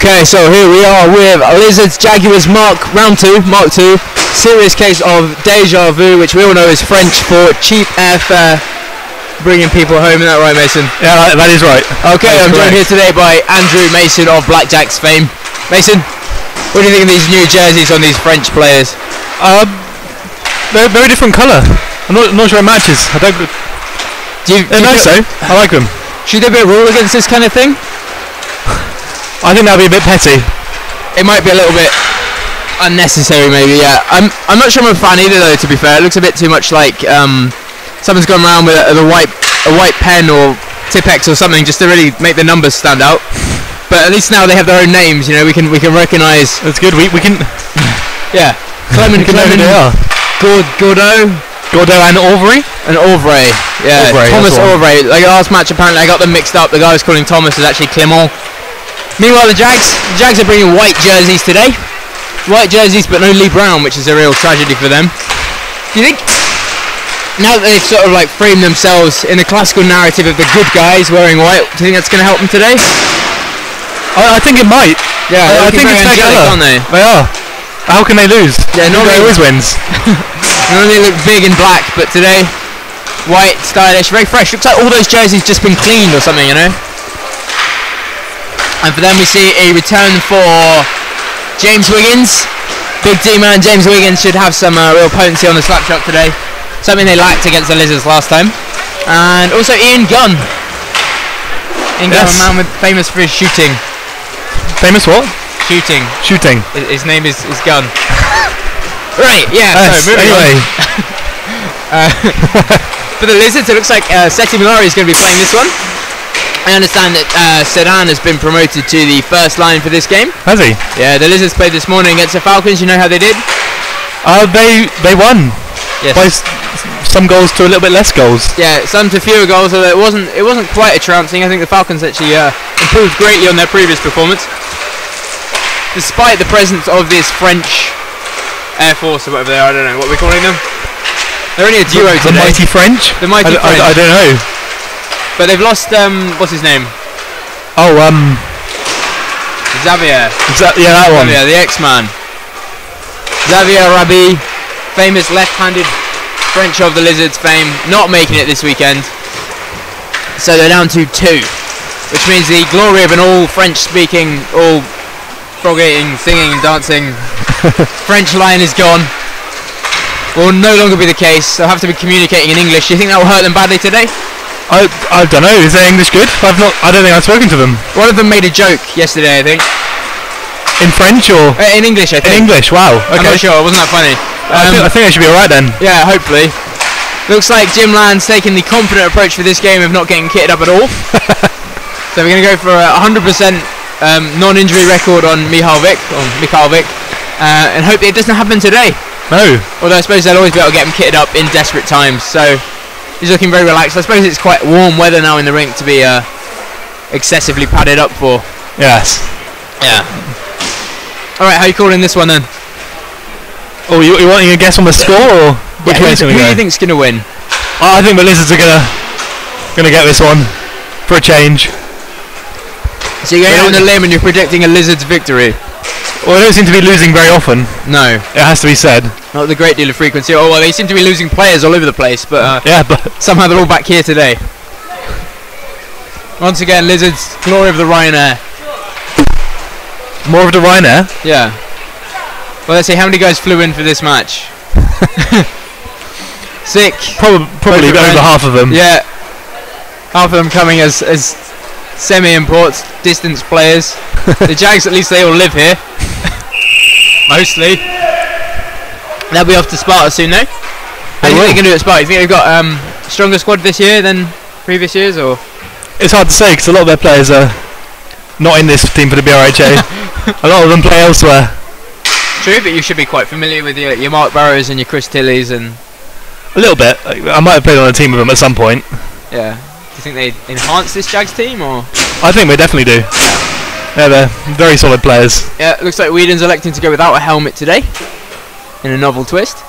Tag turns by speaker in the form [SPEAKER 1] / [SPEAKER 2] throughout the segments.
[SPEAKER 1] Okay, so here we are with Lizards Jaguars Mark 2. Serious case of deja vu, which we all know is French for cheap airfare, bringing people home. Isn't that right, Mason?
[SPEAKER 2] Yeah, that is right.
[SPEAKER 1] Okay, I'm joined here today by Andrew Mason of Blackjack's fame. Mason, what do you think of these new jerseys on these French players?
[SPEAKER 2] They're very different colour. I'm not sure it matches. I don't. They're nice though. I like them.
[SPEAKER 1] Should there be a rule against this kind of thing?
[SPEAKER 2] I think that'd be a bit petty.
[SPEAKER 1] It might be a little bit unnecessary, maybe. Yeah, I'm not sure I'm a fan either, though. To be fair, it looks a bit too much like someone's gone around with a white pen or Tipex or something just to really make the numbers stand out. But at least now they have their own names. You know, we can recognise.
[SPEAKER 2] That's good. We can.
[SPEAKER 1] Yeah, Clement. Gordeau
[SPEAKER 2] and Auvray.
[SPEAKER 1] Yeah,
[SPEAKER 2] Auvray,
[SPEAKER 1] Thomas Auvray. Like last match, apparently I got them mixed up. The guy was calling Thomas is actually Clement. Meanwhile, the Jags are bringing white jerseys today. White jerseys, but no Lee Brown, which is a real tragedy for them. Do you think, now that they've sort of like framed themselves in the classical narrative of the good guys wearing white, do you think that's going to help them today?
[SPEAKER 2] I think it might.
[SPEAKER 1] Yeah,
[SPEAKER 2] I think it's their colour.
[SPEAKER 1] Aren't they?
[SPEAKER 2] They are. How can they lose?
[SPEAKER 1] Yeah, normally
[SPEAKER 2] always wins.
[SPEAKER 1] Normally they look big in black, but today, white, stylish, very fresh. Looks like all those jerseys just been cleaned or something, you know? And for them we see a return for James Wiggins. Big D-man James Wiggins should have some real potency on the slap shot today. Something they lacked against the Lizards last time. And also Ian Gunn. Ian Gunn, a man famous for his shooting.
[SPEAKER 2] Famous what?
[SPEAKER 1] Shooting. His name is Gunn. Right, yeah, so moving on. For the Lizards it looks like Seti Milari is going to be playing this one. I understand that Sedan has been promoted to the first line for this game.
[SPEAKER 2] Has he?
[SPEAKER 1] Yeah, the Lizards played this morning against the Falcons. You know how they did?
[SPEAKER 2] They won. Yes. By some goals to a little bit less goals.
[SPEAKER 1] Yeah, some to fewer goals. Although it wasn't quite a trouncing. I think the Falcons actually improved greatly on their previous performance, despite the presence of this French Air Force or whatever they are. I don't know what we're calling them. They're only a duo today.
[SPEAKER 2] The mighty French.
[SPEAKER 1] The mighty French.
[SPEAKER 2] I don't know.
[SPEAKER 1] But they've lost, what's his name?
[SPEAKER 2] Oh,
[SPEAKER 1] Xavier.
[SPEAKER 2] Yeah, that one.
[SPEAKER 1] Xavier, the X-Man. Xavier Rabi, famous left-handed French of the Lizards fame, not making it this weekend. So they're down to 2, which means the glory of an all French-speaking, all frog-eating, singing, dancing French line is gone. Will no longer be the case. They'll have to be communicating in English. Do you think that will hurt them badly today?
[SPEAKER 2] I don't know. Is their English good? I don't think I've spoken to them.
[SPEAKER 1] One of them made a joke yesterday, I think.
[SPEAKER 2] In French or?
[SPEAKER 1] In English, I think.
[SPEAKER 2] In English, wow. Okay.
[SPEAKER 1] I'm not sure. Wasn't that funny?
[SPEAKER 2] I think I should be alright then.
[SPEAKER 1] Yeah, hopefully. Looks like Jim Land's taking the confident approach for this game of not getting kitted up at all. So we're going to go for a 100% non-injury record on Mikhail Vick, and hope it doesn't happen today.
[SPEAKER 2] No.
[SPEAKER 1] Although I suppose they'll always be able to get him kitted up in desperate times. So he's looking very relaxed. I suppose it's quite warm weather now in the rink to be excessively padded up for.
[SPEAKER 2] Yes.
[SPEAKER 1] Yeah. Alright, how are you calling this one then?
[SPEAKER 2] Oh, you wanting a guess on the score, or
[SPEAKER 1] who do you think's going to win?
[SPEAKER 2] I think the Lizards are gonna get this one for a change.
[SPEAKER 1] So you're going out on a limb and you're predicting a Lizards victory?
[SPEAKER 2] Well, they don't seem to be losing very often.
[SPEAKER 1] No.
[SPEAKER 2] It has to be said.
[SPEAKER 1] Not with a great deal of frequency. Oh, well, they seem to be losing players all over the place, but
[SPEAKER 2] yeah, but
[SPEAKER 1] somehow they're all back here today. Once again, Lizards, glory of the Ryanair.
[SPEAKER 2] More of the Ryanair?
[SPEAKER 1] Yeah. Well, let's see, how many guys flew in for this match? Sick.
[SPEAKER 2] Probably over half of them.
[SPEAKER 1] Yeah. Half of them coming as semi-imports, distance players. The Jags, at least they all live here. Mostly. They'll be off to Sparta soon, though. How do you think they're going to do at Sparta? You think they've got stronger squad this year than previous years, or? It's
[SPEAKER 2] hard to say because a lot of their players are not in this team for the BRHA. A lot of them play elsewhere.
[SPEAKER 1] True, but you should be quite familiar with your Mark Burrows and your Chris Tillys and.
[SPEAKER 2] A little bit. I might have played on a team with them at some point.
[SPEAKER 1] Yeah. Do you think they enhance this Jags team, or?
[SPEAKER 2] I think they definitely do. Yeah, they're very solid players.
[SPEAKER 1] Yeah, looks like Whedon's electing to go without a helmet today, in a novel twist.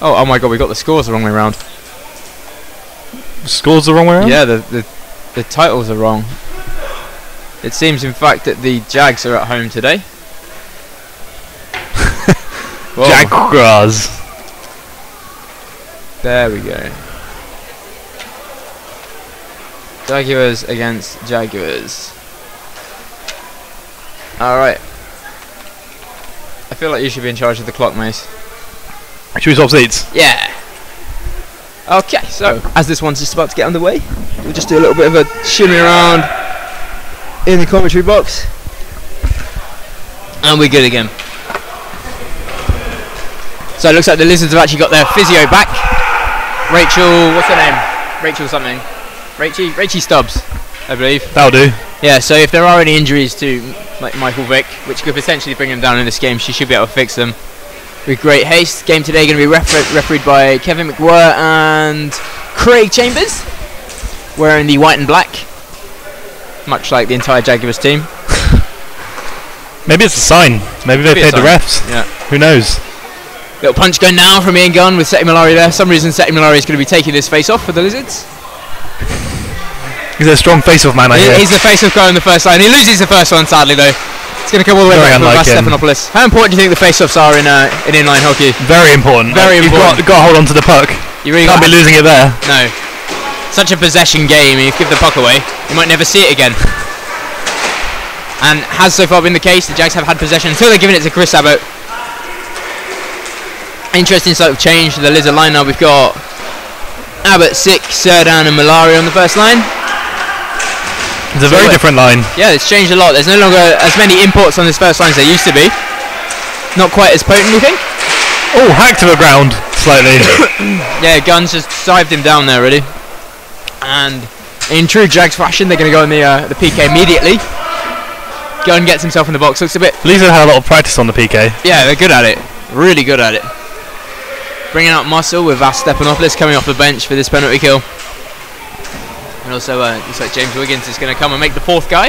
[SPEAKER 1] Oh my God, we got the scores the wrong way around.
[SPEAKER 2] Scores the wrong way around?
[SPEAKER 1] Yeah, the titles are wrong. It seems, in fact, that the Jags are at home today.
[SPEAKER 2] Jaguars.
[SPEAKER 1] There we go. Jaguars against Jaguars. Alright. I feel like you should be in charge of the clock, Mace.
[SPEAKER 2] Should we swap seats?
[SPEAKER 1] Yeah. Okay, so as this one's just about to get underway, we'll just do a little bit of a shimmy around in the commentary box. And we're good again. So it looks like the Lizards have actually got their physio back. Rachel, what's her name? Rachel something. Rachie Stubbs, I believe.
[SPEAKER 2] That'll do.
[SPEAKER 1] Yeah, so if there are any injuries to like Michael Vick, which could potentially bring him down in this game, she should be able to fix them with great haste. Game today going to be refereed by Kevin McWhirr and Craig Chambers, wearing the white and black, much like the entire Jaguars team.
[SPEAKER 2] Maybe it's a sign. Maybe they paid the refs.
[SPEAKER 1] Yeah.
[SPEAKER 2] Who knows?
[SPEAKER 1] Little punch going now from Ian Gunn with Seti Malari there. For some reason Seti Malari is going to be taking this face off for the Lizards.
[SPEAKER 2] He's a strong face-off man, I hear.
[SPEAKER 1] He's the face-off guy on the first line. He loses the first one, sadly, though. It's going to come all the way back to Stephanopoulos. How important do you think the face-offs are in inline hockey?
[SPEAKER 2] Very important.
[SPEAKER 1] Very important.
[SPEAKER 2] You've got to hold on to the puck.
[SPEAKER 1] You really
[SPEAKER 2] can't be losing it there.
[SPEAKER 1] No. Such a possession game, and if you give the puck away, you might never see it again. And has so far been the case. The Jags have had possession until they're giving it to Chris Abbott. Interesting sort of change to the Lizard line now. We've got Abbott, Sick, Serdan and Malari on the first line.
[SPEAKER 2] It's a very different line.
[SPEAKER 1] Yeah, it's changed a lot. There's no longer as many imports on this first line as there used to be. Not quite as potent, you think?
[SPEAKER 2] Oh, hacked to the ground slightly.
[SPEAKER 1] Yeah, Guns just dived him down there, really. And in true Jags fashion, they're going to go in the PK immediately. Gunn gets himself in the box. Looks a bit.
[SPEAKER 2] Lisa had a lot of practice on the PK.
[SPEAKER 1] Yeah, they're good at it. Really good at it. Bringing out muscle with Stephanopoulos coming off the bench for this penalty kill. And also, looks like James Wiggins is going to come and make the fourth guy,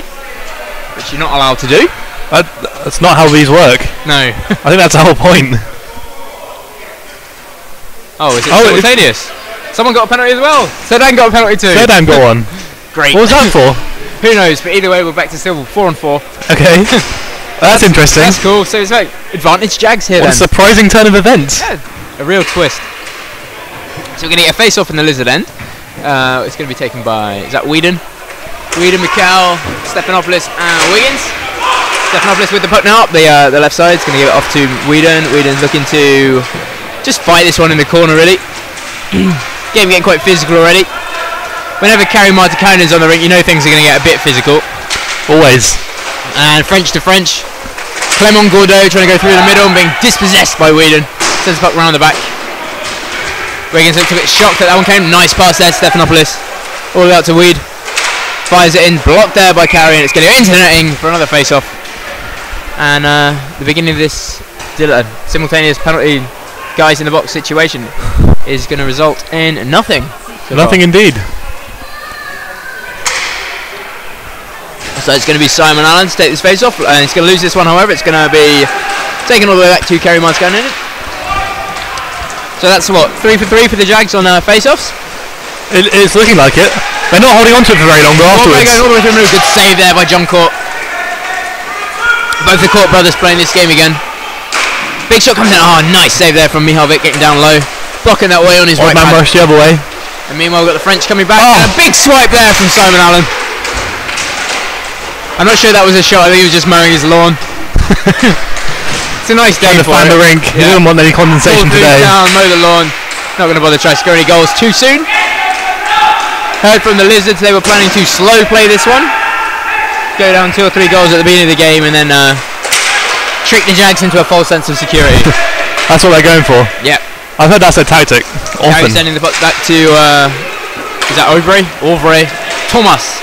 [SPEAKER 1] which you're not allowed to do.
[SPEAKER 2] That's not how these work.
[SPEAKER 1] No.
[SPEAKER 2] I think that's the whole point.
[SPEAKER 1] Oh, is it simultaneous? Someone got a penalty as well. Serdan got a penalty too.
[SPEAKER 2] Serdan got one.
[SPEAKER 1] Great.
[SPEAKER 2] What was that for?
[SPEAKER 1] Who knows? But either way, we're back to still 4-on-4.
[SPEAKER 2] Okay. That's interesting.
[SPEAKER 1] That's cool. So it's like advantage Jags here.
[SPEAKER 2] What a surprising turn of events.
[SPEAKER 1] Yeah, a real twist. So we're going to get a face-off in the Lizard end. It's going to be taken by, is that Whedon? Whedon, McCall, Stephanopoulos and Wiggins. Stephanopoulos with the puck now up the left side. It's going to give it off to Whedon. Whedon's looking to just fight this one in the corner, really. Game getting quite physical already. Whenever Kari Martikainen's on the rink, you know things are going to get a bit physical.
[SPEAKER 2] Always.
[SPEAKER 1] And French to French. Clement Gourdeau trying to go through the middle and being dispossessed by Whedon. Sends the puck round the back. Wiggins looked a bit shocked that one came. Nice pass there, Stephanopoulos. All the way out to Weed. Fires it in, blocked there by Carey, and it's going to go into the netting for another face-off. And the beginning of this simultaneous penalty guys in the box situation is going to result in nothing.
[SPEAKER 2] Nothing indeed.
[SPEAKER 1] So it's going to be Simon Allen to take this face-off, and he's going to lose this one, however. It's going to be taken all the way back to Kari Martikainen. So that's what, 3 for 3 for the Jags on face-offs?
[SPEAKER 2] It's looking like it. They're not holding on to it for very long, but afterwards.
[SPEAKER 1] They're going all the way through the middle. Good save there by John Court. Both the Court brothers playing this game again. Big shot comes in. Oh, nice save there from Michal Vick getting down low. Blocking that way on his right
[SPEAKER 2] man
[SPEAKER 1] pad.
[SPEAKER 2] Rush the other way.
[SPEAKER 1] And meanwhile we've got the French coming back. Oh. And a big swipe there from Simon Allen. I'm not sure that was a shot. I think he was just mowing his lawn. It's a nice day
[SPEAKER 2] for fan the rink. Yeah. He didn't want any condensation today.
[SPEAKER 1] Down, mow the lawn. Not going to bother trying to score any goals too soon. Heard from the Lizards they were planning to slow play this one. Go down 2 or 3 goals at the beginning of the game and then trick the Jags into a false sense of security.
[SPEAKER 2] That's what they're going for.
[SPEAKER 1] Yeah.
[SPEAKER 2] I've heard that's their tactic. Often.
[SPEAKER 1] Sending the puck back to is that Auvray? Thomas.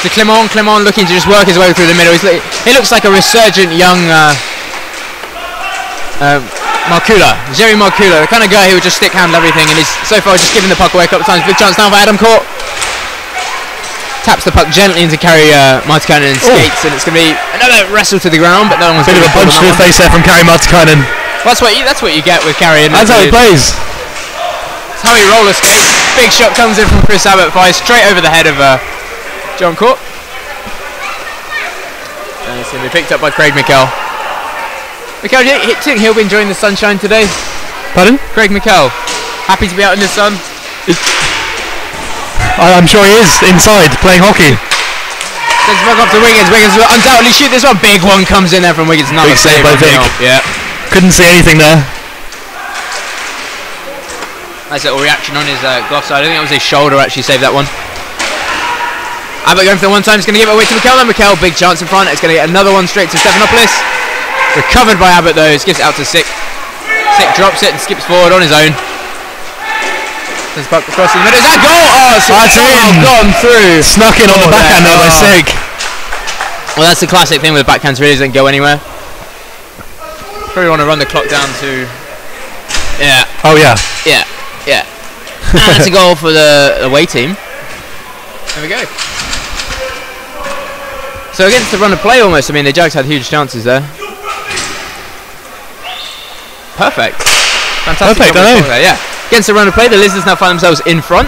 [SPEAKER 1] To Clement looking to just work his way through the middle. He looks like a resurgent young Jerry Markula, the kind of guy who would just stick handle everything, and he's so far just given the puck away a couple of times. Big chance now for Adam Court. Taps the puck gently into Kari Martikainen and skates, and it's going to be another wrestle to the ground, but no one's
[SPEAKER 2] bit of a punch to the face there from Kari Martikainen.
[SPEAKER 1] That's what you get with Kari.
[SPEAKER 2] That's how he plays.
[SPEAKER 1] That's how he roller skates. Big shot comes in from Chris Abbott, fires straight over the head of John Court. going to be picked up by Craig McKell. McKell, do you think he'll be enjoying the sunshine today?
[SPEAKER 2] Pardon?
[SPEAKER 1] Craig McKell, happy to be out in the sun?
[SPEAKER 2] I'm sure he is, inside, playing hockey.
[SPEAKER 1] Sends the puck off to Wiggins. Wiggins will undoubtedly shoot this one. Big one comes in there from Wiggins. Another
[SPEAKER 2] big save by Vic.
[SPEAKER 1] Yeah.
[SPEAKER 2] Couldn't see anything there.
[SPEAKER 1] Nice little reaction on his glove side. I think it was his shoulder actually saved that one. Abbott going for the one time. He's going to give it away to McKell. Then McKell, big chance in front. It's going to get another one straight to Stephanopoulos. Recovered by Abbott though. Gives it out to Sick. Sick drops it and skips forward on his own. Sends puck across in the middle. Is that goal? Oh, it's gone through.
[SPEAKER 2] Snuck in on the backhand there by Sick.
[SPEAKER 1] Well, that's the classic thing with the backhands. Really doesn't go anywhere. Probably want to run the clock down to. Yeah.
[SPEAKER 2] Oh yeah.
[SPEAKER 1] Yeah. Yeah. And that's a goal for the away team. There we go. So against the run of play almost, I mean the Jags had huge chances there. Perfect. Fantastic.
[SPEAKER 2] Perfect, I know.
[SPEAKER 1] There, yeah. Against the run of play, the Lizards now find themselves in front.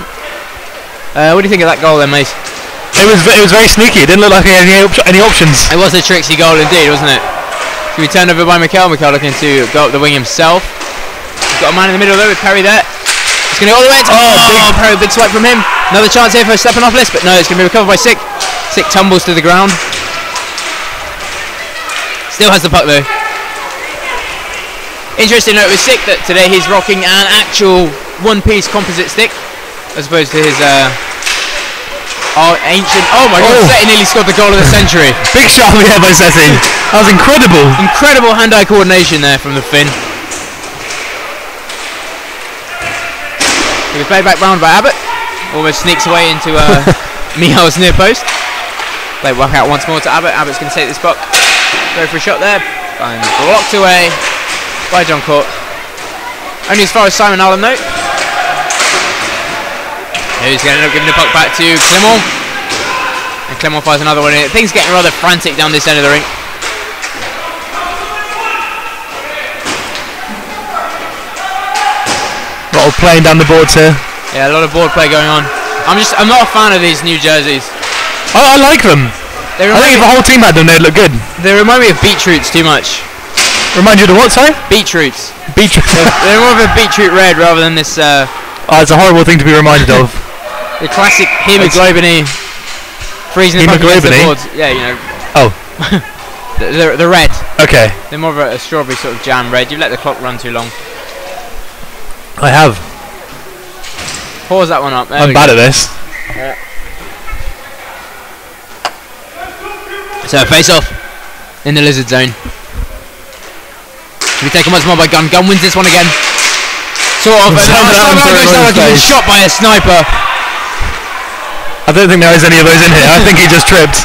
[SPEAKER 1] What do you think of that goal then, mate?
[SPEAKER 2] It was very sneaky. It didn't look like he had any options.
[SPEAKER 1] It was a tricksy goal indeed, wasn't it? Can be turned over by McKell. McKell looking to go up the wing himself. He's got a man in the middle though with Perry there. He's going to go all the way to Perry, big swipe from him. Another chance here for Stephanopoulos, but no, it's going to be recovered by Sick. Sick tumbles to the ground. Still has the puck though. Interesting note with Sick that today he's rocking an actual one-piece composite stick as opposed to his ancient. Oh my god, Seti nearly scored the goal of the century.
[SPEAKER 2] Big shot here by Seti. That was incredible.
[SPEAKER 1] Incredible hand-eye coordination there from the Finn. He was played back round by Abbott. Almost sneaks away into Mihal's near post. Play back out once more to Abbott. Abbott's going to take this puck. Go for a shot there. And blocked away by John Court. Only as far as Simon Allen though. Who's going to end up giving the puck back to Clement. And Clement fires another one in. Things getting rather frantic down this end of the rink.
[SPEAKER 2] A lot of playing down the boards here.
[SPEAKER 1] Yeah, a lot of board play going on. I'm not a fan of these new jerseys.
[SPEAKER 2] I like them. I think if the whole team had them, they'd look good. They
[SPEAKER 1] remind me of beetroots too much.
[SPEAKER 2] Remind you of the what, sorry?
[SPEAKER 1] Beetroots.
[SPEAKER 2] Beetroots.
[SPEAKER 1] They're more of a beetroot red rather than this.
[SPEAKER 2] Oh, it's a horrible thing to be reminded of.
[SPEAKER 1] The classic hemoglobin-y freezing the boards. Yeah, you know.
[SPEAKER 2] Oh.
[SPEAKER 1] the red.
[SPEAKER 2] Okay.
[SPEAKER 1] They're more of a strawberry sort of jam red. You've let the clock run too long.
[SPEAKER 2] I have.
[SPEAKER 1] Pause that one up.
[SPEAKER 2] I'm bad at this.
[SPEAKER 1] Yeah. So face off in the Lizard zone. Should be taken once more by Gunn. Gunn wins this one again. Sort of. He's shot by a sniper.
[SPEAKER 2] I don't think there is any of those in here. I think he just tripped.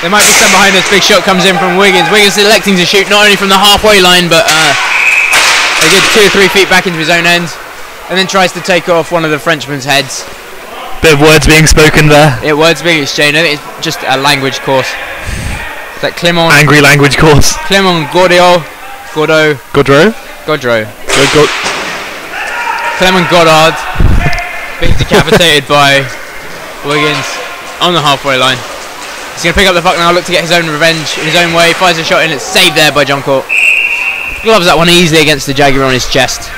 [SPEAKER 1] There might be some behind this. Big shot comes in from Wiggins. Wiggins electing to shoot not only from the halfway line, but a good 2 or 3 feet back into his own end, and then tries to take off one of the Frenchman's heads.
[SPEAKER 2] Bit of words being spoken there.
[SPEAKER 1] Yeah, words being exchanged. I think it's just a language course. Is that Clement?
[SPEAKER 2] Angry language course.
[SPEAKER 1] Clement Godreau. Clement Goddard being decapitated by Wiggins on the halfway line. He's going to pick up the puck now, look to get his own revenge in his own way. Fires a shot in, it's saved there by John Court. Gloves that one easily against the Jaguar on his chest.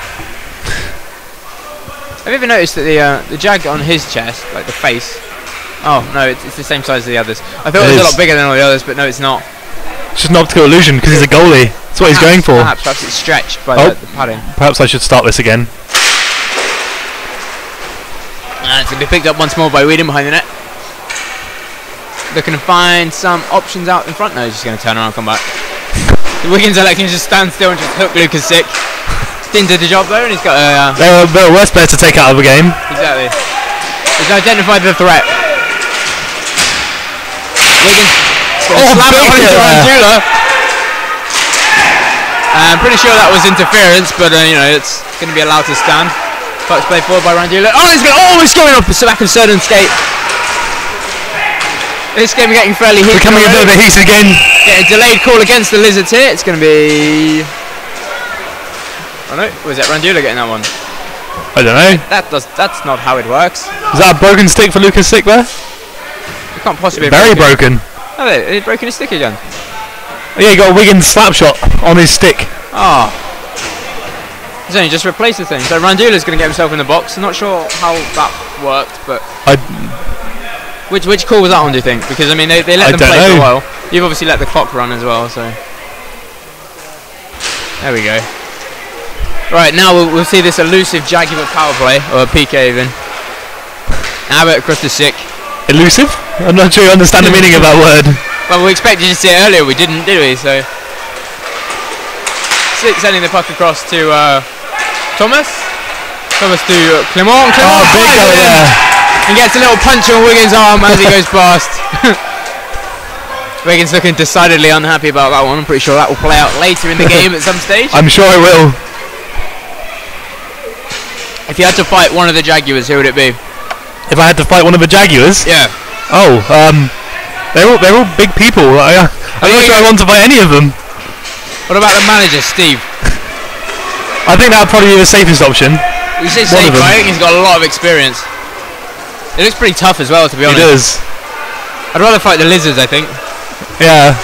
[SPEAKER 1] Have you ever noticed that the Jag on his chest, like the face? Oh no, it's the same size as the others. I thought it was a lot bigger than all the others, but no, it's not.
[SPEAKER 2] It's just an optical illusion because he's a goalie. That's what he's going for.
[SPEAKER 1] Perhaps it's stretched by the padding.
[SPEAKER 2] Perhaps I should start this again.
[SPEAKER 1] And it's going to be picked up once more by Whedon behind the net. Looking to find some options out in front. No, he's just going to turn around and come back. Wiggins electing to just stand still and just hook Lucas Sick. Didn't do the job though, and he's got a...
[SPEAKER 2] There are worse players to take out of the game.
[SPEAKER 1] Exactly. He's identified the threat. Wiggins slam it on into Randula. I'm pretty sure that was interference, but you know, it's going to be allowed to stand. Puck's played forward by Randula. Oh, he's going off the back of Certain skate. This game is getting fairly heated.
[SPEAKER 2] Becoming a bit of a heat again.
[SPEAKER 1] Getting a delayed call against the Lizards here. It's going to be... Oh no, was it Randula getting that one?
[SPEAKER 2] I don't know.
[SPEAKER 1] That's not how it works.
[SPEAKER 2] Is that a broken stick for Lucas Sick there?
[SPEAKER 1] It can't possibly be
[SPEAKER 2] very broken.
[SPEAKER 1] Oh, he's broken his stick again.
[SPEAKER 2] Yeah, he got a Wiggins slap shot on his stick.
[SPEAKER 1] Oh. He's only just replaced the thing. So Randula's going to get himself in the box. I'm not sure how that worked, but... Which call was that one, do you think? Because, I mean, they let them play for a while. You've obviously let the clock run as well, so... There we go. Right, now we'll see this elusive Jaguar power play, or a PK even. Abbott across the sick.
[SPEAKER 2] Elusive? I'm not sure you understand the meaning of that word.
[SPEAKER 1] Well, we expected you to see it earlier, we didn't, did we? So... Sick sending the puck across to Thomas. Thomas to Clement.
[SPEAKER 2] Oh, big go there.
[SPEAKER 1] And gets a little punch on Wiggins' arm as he goes past. Wiggins looking decidedly unhappy about that one. I'm pretty sure that will play out later in the game at some stage.
[SPEAKER 2] I'm sure it will.
[SPEAKER 1] If you had to fight one of the Jaguars, who would it be?
[SPEAKER 2] If I had to fight one of the Jaguars?
[SPEAKER 1] Yeah.
[SPEAKER 2] Oh, they're all big people. I'm not sure I want to fight any of them.
[SPEAKER 1] What about the manager, Steve?
[SPEAKER 2] I think that would probably be the safest option.
[SPEAKER 1] You say safe, but I think he's got a lot of experience. It looks pretty tough as well, to be honest.
[SPEAKER 2] It does.
[SPEAKER 1] I'd rather fight the lizards, I think.
[SPEAKER 2] Yeah.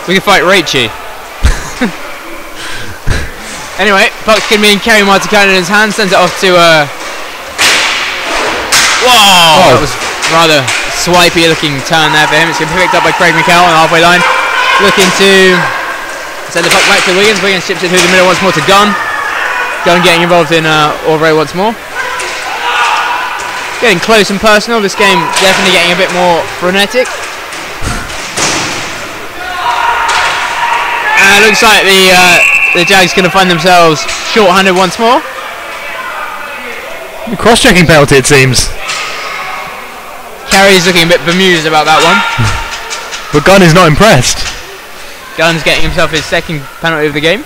[SPEAKER 1] We could fight BRHA. Anyway, puck's going to be in Kerry Martikainen's hand, sends it off to... Whoa! Oh. That was rather swipey looking turn there for him. It's going to be picked up by Craig McHale on the halfway line. Looking to... Send the puck back to Wiggins. Wiggins chips it through the middle once more to Gunn. Gunn getting involved in Auvray once more. Getting close and personal. This game definitely getting a bit more frenetic. And it looks like the Jags going to find themselves short-handed once more.
[SPEAKER 2] Cross-checking penalty, it seems.
[SPEAKER 1] Kerry's looking a bit bemused about that one.
[SPEAKER 2] But Gunn is not impressed.
[SPEAKER 1] Gunn's getting himself his second penalty of the game.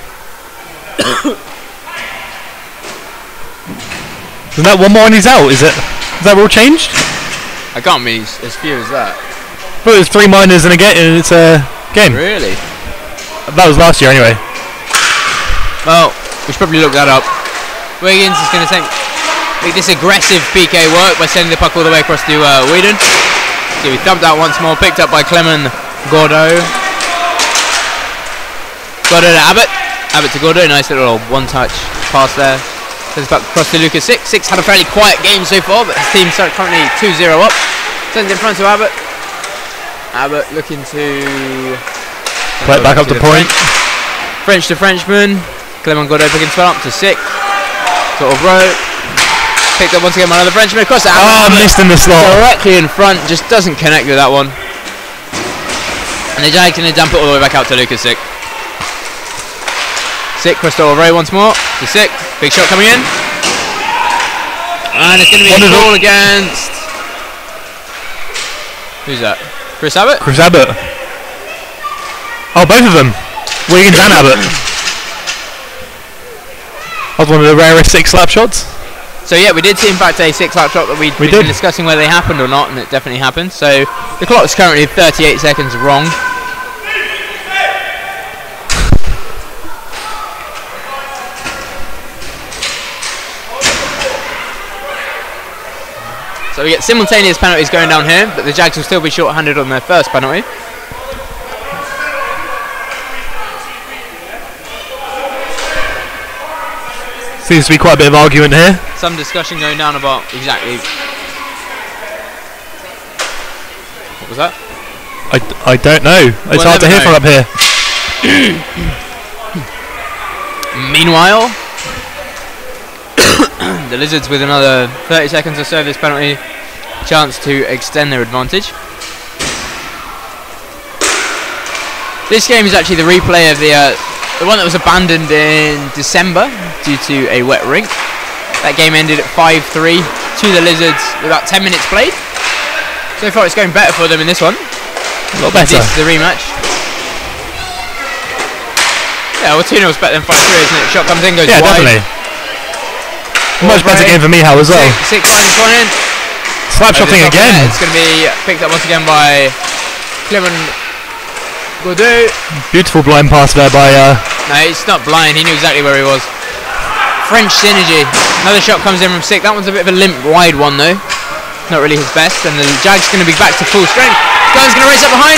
[SPEAKER 2] Isn't that one more and he's out, is it? Is that rule changed?
[SPEAKER 1] I can't be as few as that.
[SPEAKER 2] But it's 3 minors and it's a game.
[SPEAKER 1] Really?
[SPEAKER 2] That was last year anyway.
[SPEAKER 1] Well, we should probably look that up. Wiggins is going to make this aggressive PK work by sending the puck all the way across to Whedon. So we thumped out once more, picked up by Clement Gordeau. Gordeau to Abbott. Abbott to Gordeau. Nice little one-touch pass there. Sends back across to Lucas Six. Six had a fairly quiet game so far, but his team's currently 2-0 up. Sends it in front to Abbott. Abbott looking to...
[SPEAKER 2] Play it back up to point.
[SPEAKER 1] French to Frenchman. Clement Gordeau picking spell up to Six. Sort of row. Picked up once again by another Frenchman. Across to Abbott.
[SPEAKER 2] Oh, missed in the slot.
[SPEAKER 1] Directly in front. Just doesn't connect with that one. And the Jags going to dump it all the way back out to Lucas Six. Sick, Crystal Ray once more. To Sick. Big shot coming in. And it's going to be a goal against... Who's that? Chris Abbott?
[SPEAKER 2] Chris Abbott. Oh, both of them. Wiggins and Abbott. That was one of the rarest 6 slap shots.
[SPEAKER 1] So yeah, we did see in fact a 6 slap shot that we'd been discussing whether they happened or not, and it definitely happened. So the clock's currently 38 seconds wrong. So we get simultaneous penalties going down here, but the Jags will still be short-handed on their first penalty.
[SPEAKER 2] Seems to be quite a bit of argument here.
[SPEAKER 1] Some discussion going down about exactly... What was that?
[SPEAKER 2] I don't know. It's hard to hear from up here.
[SPEAKER 1] Meanwhile... the Lizards with another 30 seconds or so of this penalty chance to extend their advantage. This game is actually the replay of the one that was abandoned in December due to a wet rink. That game ended at 5-3 to the Lizards with about 10 minutes played. So far it's going better for them in this one.
[SPEAKER 2] A lot better.
[SPEAKER 1] This is the rematch. Yeah, well 2-0's better than 5-3, isn't it? Shot comes in, goes wide.
[SPEAKER 2] Definitely. Much better game for me, Hal, as well.
[SPEAKER 1] Six lines one in.
[SPEAKER 2] Slap shotting again.
[SPEAKER 1] It's going to be picked up once again by Clement Gordeau.
[SPEAKER 2] Beautiful blind pass there by...
[SPEAKER 1] No, it's not blind. He knew exactly where he was. French synergy. Another shot comes in from Sick. That one's a bit of a limp, wide one, though. Not really his best. And the Jags going to be back to full strength. Gunn's going to race up behind.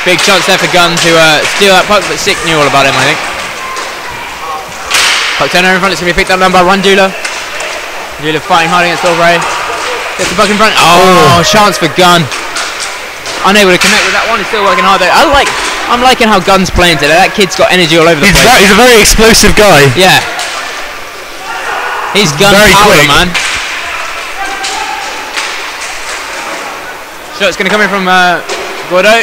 [SPEAKER 1] Big chance there for Gunn to steal that puck, but Sick knew all about him, I think. Puck turner in front, it's going to be picked up by Randula. Randula fighting hard against Aubrey. Gets the puck in front. Oh, chance for Gunn. Unable to connect with that one, he's still working hard though. I'm liking how Gunn's playing today. That kid's got energy all over the place.
[SPEAKER 2] He's a very explosive guy.
[SPEAKER 1] Yeah. He's Gun
[SPEAKER 2] very
[SPEAKER 1] power,
[SPEAKER 2] quick.
[SPEAKER 1] man. Shot's going to come in from Gordo.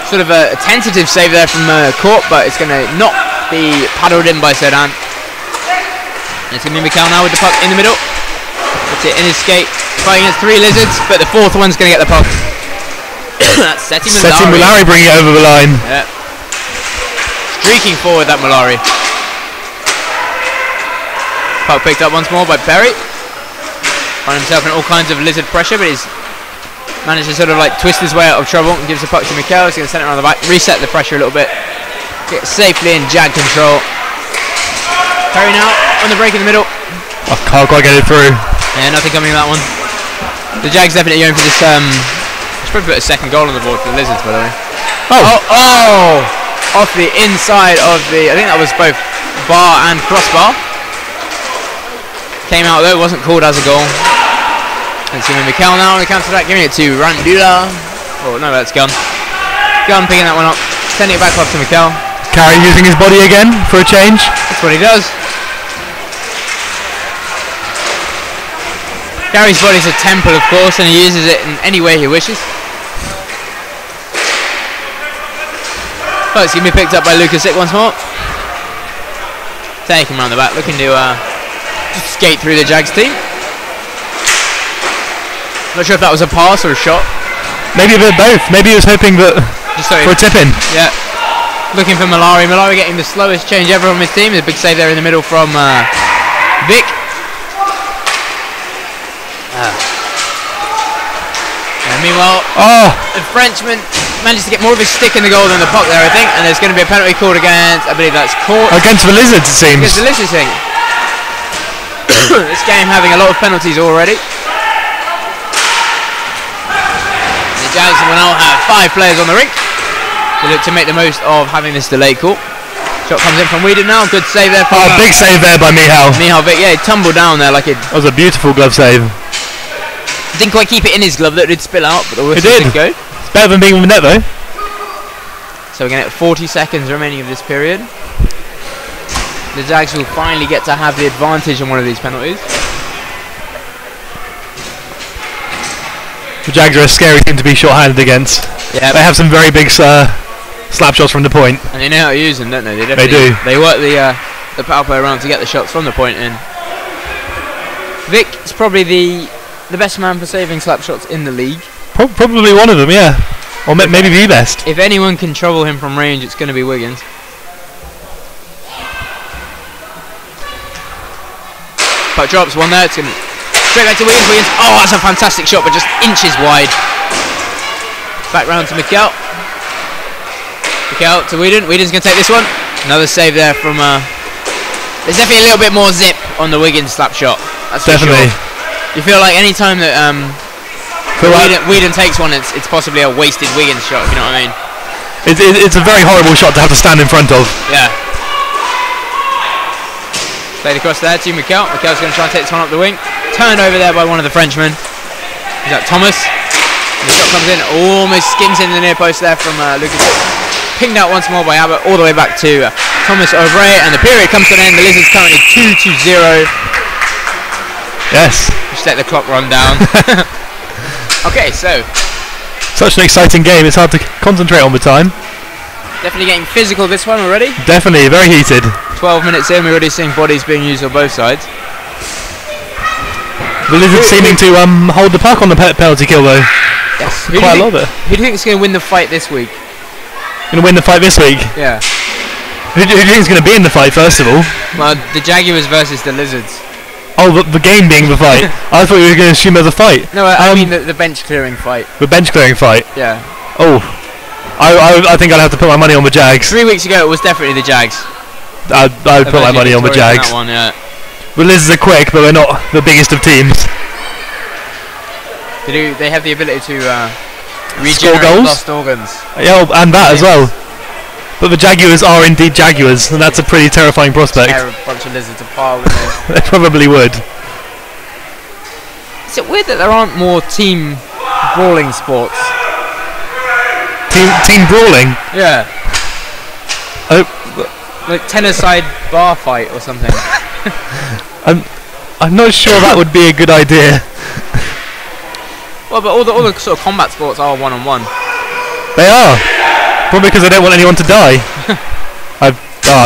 [SPEAKER 1] Sort of a tentative save there from Court, but it's going to not be paddled in by Sedan. It's going to be Mikhail now with the puck in the middle. Puts it in his skate. Fighting against 3 lizards, but the 4th one's going to get the puck. That's Seti Malari.
[SPEAKER 2] Seti Malari bringing it over the line.
[SPEAKER 1] Yeah. Streaking forward, that Malari. Puck picked up once more by Perry. Finds himself in all kinds of lizard pressure, but he's managed to sort of like twist his way out of trouble and gives the puck to Mikhail. He's going to send it around the back, reset the pressure a little bit, get safely in Jag control. Perry now on the break in the middle.
[SPEAKER 2] I can't quite get it through.
[SPEAKER 1] Yeah, nothing coming in that one. The Jags definitely going for this. Should probably put a second goal on the board for the Lizards, by the way. Oh! Off the inside of the. I think that was both bar and crossbar. Came out though, it wasn't called as a goal. Let's see Mikhail now on the counter attack, giving it to Randula. Oh no, that's Gunn. Gunn picking that one up, sending it back off to Mikhail.
[SPEAKER 2] Carey using his body again for a change.
[SPEAKER 1] That's what he does. Gary's body's a temple, of course, and he uses it in any way he wishes. But it's going to be picked up by Lucas Sick once more. Take him around the back, looking to just skate through the Jags team. Not sure if that was a pass or a shot.
[SPEAKER 2] Maybe a bit of both. Maybe he was hoping that for a tip-in.
[SPEAKER 1] Yeah. Looking for Malari. Malari getting the slowest change ever on his team. There's a big save there in the middle from Vic. And meanwhile, the Frenchman managed to get more of his stick in the goal than the puck there, I think. And there's going to be a penalty called against, I believe that's Court.
[SPEAKER 2] Against the Lizards, it seems.
[SPEAKER 1] Against the Lizards, thing. This game having a lot of penalties already. The Jags will now have 5 players on the rink. They look to make the most of having this delay call. Shot comes in from Whedon now. Good save there.
[SPEAKER 2] Big save there by Michal.
[SPEAKER 1] Michal Vic, yeah, he tumbled down there like it.
[SPEAKER 2] That was a beautiful glove save.
[SPEAKER 1] Didn't quite keep it in his glove, that did spill out, but the whistle did go.
[SPEAKER 2] It's better than being on the net though.
[SPEAKER 1] So we're going to get 40 seconds remaining of this period. The Jags will finally get to have the advantage on one of these penalties.
[SPEAKER 2] The Jags are a scary team to be short-handed against. Yeah, they have some very big slap shots from the point. And
[SPEAKER 1] they know how to use them, don't they?
[SPEAKER 2] They do.
[SPEAKER 1] They work the power play around to get the shots from the point in. Vic is probably the best man for saving slap shots in the league.
[SPEAKER 2] Probably one of them, yeah. Or maybe the best.
[SPEAKER 1] If anyone can trouble him from range, it's going to be Wiggins. Puck drops, one there. It's going to straight back to Wiggins. Wiggins. Oh, that's a fantastic shot, but just inches wide. Back round to Mikhail. Mikhail to Whedon. Whedon's going to take this one. Another save there from. There's definitely a little bit more zip on the Wiggins slap shot. That's definitely. For sure. You feel like any time that Whedon takes one, it's possibly a wasted Wiggins shot. If you know what I mean.
[SPEAKER 2] It's a very horrible shot to have to stand in front of.
[SPEAKER 1] Yeah. Played across there to Mikhail. Mikhail's going to try and take this one up the wing. Turned over there by one of the Frenchmen. Is that Thomas? And the shot comes in, almost skims in the near post there from Lucas. Pinged out once more by Abbott, all the way back to Thomas Aubrey, and the period comes to an end. The Lizards currently 2-0.
[SPEAKER 2] Yes.
[SPEAKER 1] Just let the clock run down. Okay, so.
[SPEAKER 2] Such an exciting game, it's hard to concentrate on the time.
[SPEAKER 1] Definitely getting physical this one already.
[SPEAKER 2] Definitely, very heated.
[SPEAKER 1] 12 minutes in, we're already seeing bodies being used on both sides.
[SPEAKER 2] The Lizards seeming to hold the puck on the penalty kill though.
[SPEAKER 1] Yes.
[SPEAKER 2] Quite a lot of it.
[SPEAKER 1] Who do you think is going to win the fight this week?
[SPEAKER 2] Going to win the fight this week?
[SPEAKER 1] Yeah.
[SPEAKER 2] Who do you think is going to be in the fight first of all?
[SPEAKER 1] Well, the Jaguars versus the Lizards.
[SPEAKER 2] Oh, the game being the fight. I thought you were going to assume there's a fight.
[SPEAKER 1] No, I mean the bench clearing fight.
[SPEAKER 2] The bench clearing fight?
[SPEAKER 1] Yeah.
[SPEAKER 2] Oh. I think I'd have to put my money on the Jags.
[SPEAKER 1] 3 weeks ago it was definitely the Jags.
[SPEAKER 2] I would put my money on the Jags.
[SPEAKER 1] That one, yeah.
[SPEAKER 2] The Lizards are quick, but they're not the biggest of teams.
[SPEAKER 1] They have the ability to
[SPEAKER 2] score goals.
[SPEAKER 1] Lost organs.
[SPEAKER 2] Yeah, and that as well. But the Jaguars are indeed Jaguars, and that's a pretty terrifying prospect.
[SPEAKER 1] A bunch of lizards apart, wouldn't they?
[SPEAKER 2] They probably would.
[SPEAKER 1] Is it weird that there aren't more team brawling sports?
[SPEAKER 2] Team brawling?
[SPEAKER 1] Yeah.
[SPEAKER 2] Oh.
[SPEAKER 1] Like tennis-side bar fight or something.
[SPEAKER 2] I'm not sure that would be a good idea.
[SPEAKER 1] Well, but all the sort of combat sports are one-on-one.
[SPEAKER 2] They are. Probably because I don't want anyone to die. I've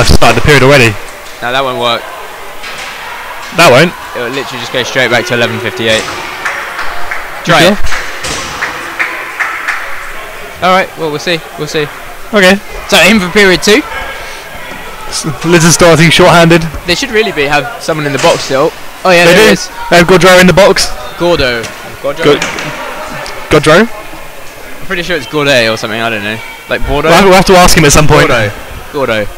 [SPEAKER 2] started the period already.
[SPEAKER 1] No, that won't work.
[SPEAKER 2] That won't.
[SPEAKER 1] It will literally just go straight back to 11:58. Try it. Alright, well, we'll see. We'll see.
[SPEAKER 2] Okay.
[SPEAKER 1] So, in for period 2.
[SPEAKER 2] Lizard starting short-handed.
[SPEAKER 1] They should really have someone in the box still. Oh, yeah,
[SPEAKER 2] they
[SPEAKER 1] there
[SPEAKER 2] do.
[SPEAKER 1] is.
[SPEAKER 2] They have Gaudreau in the box.
[SPEAKER 1] Gaudreau.
[SPEAKER 2] Gaudreau?
[SPEAKER 1] I'm pretty sure it's Gaudet or something, I don't know. Like Bordeaux?
[SPEAKER 2] We'll have to ask him at some point.
[SPEAKER 1] Gaudreau.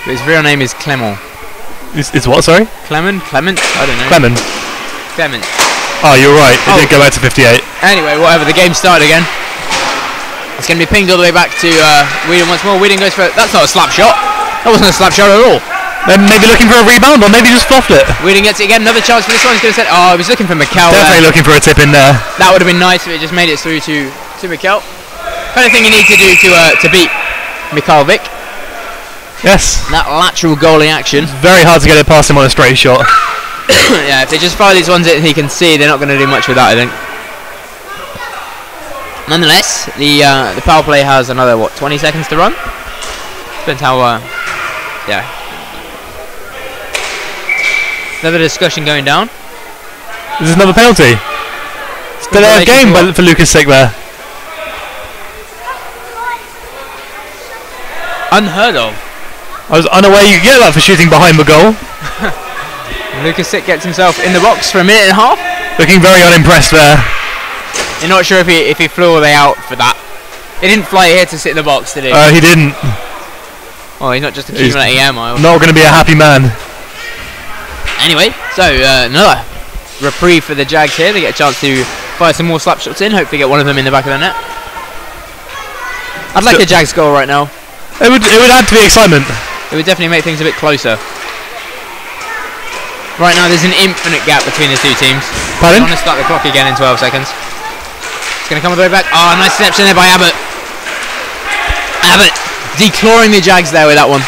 [SPEAKER 1] But his real name is Clement.
[SPEAKER 2] Is what, sorry?
[SPEAKER 1] Clement? I don't know. Clement.
[SPEAKER 2] Oh, you're right. It did go back to 58.
[SPEAKER 1] Anyway, whatever. The game started again. It's going to be pinged all the way back to Whedon once more. Whedon goes for... That's not a slap shot. That wasn't a slap shot at all.
[SPEAKER 2] Then maybe looking for a rebound, or maybe just fluffed it.
[SPEAKER 1] Whedon gets it again. Another chance for this one. He's going to set... Oh, he was looking for Mikel.
[SPEAKER 2] Definitely looking for a tip in there.
[SPEAKER 1] That would have been nice if it just made it through to Mikel. Kind of thing you need to do to beat Mikel Vick.
[SPEAKER 2] Yes.
[SPEAKER 1] That lateral goalie action.
[SPEAKER 2] It's very hard to get it past him on a straight shot.
[SPEAKER 1] Yeah, if they just fire these ones that he can see, they're not going to do much with that, I think. Nonetheless, the power play has another, 20 seconds to run? Depends how, yeah. Another discussion going down.
[SPEAKER 2] This is another penalty. Still a game for Lucas Sick there.
[SPEAKER 1] Unheard of.
[SPEAKER 2] I was unaware you could get that for shooting behind the goal.
[SPEAKER 1] Lucas Sick gets himself in the box for a minute and a half.
[SPEAKER 2] Looking very unimpressed there.
[SPEAKER 1] You're not sure if he flew all the way out for that. He didn't fly here to sit in the box, did he?
[SPEAKER 2] He didn't.
[SPEAKER 1] Oh, he's not just accumulating air miles.
[SPEAKER 2] Not going to be a happy man.
[SPEAKER 1] Anyway, so another reprieve for the Jags here. They get a chance to fire some more slap shots in. Hopefully get one of them in the back of the net. I'd like a Jags goal right now.
[SPEAKER 2] It would add to the excitement.
[SPEAKER 1] It would definitely make things a bit closer. Right now there's an infinite gap between the two teams.
[SPEAKER 2] Pardon?
[SPEAKER 1] I'm going to start the clock again in 12 seconds. It's going to come all the way back. Oh, nice reception there by Abbott. Abbott declawing the Jags there with that one.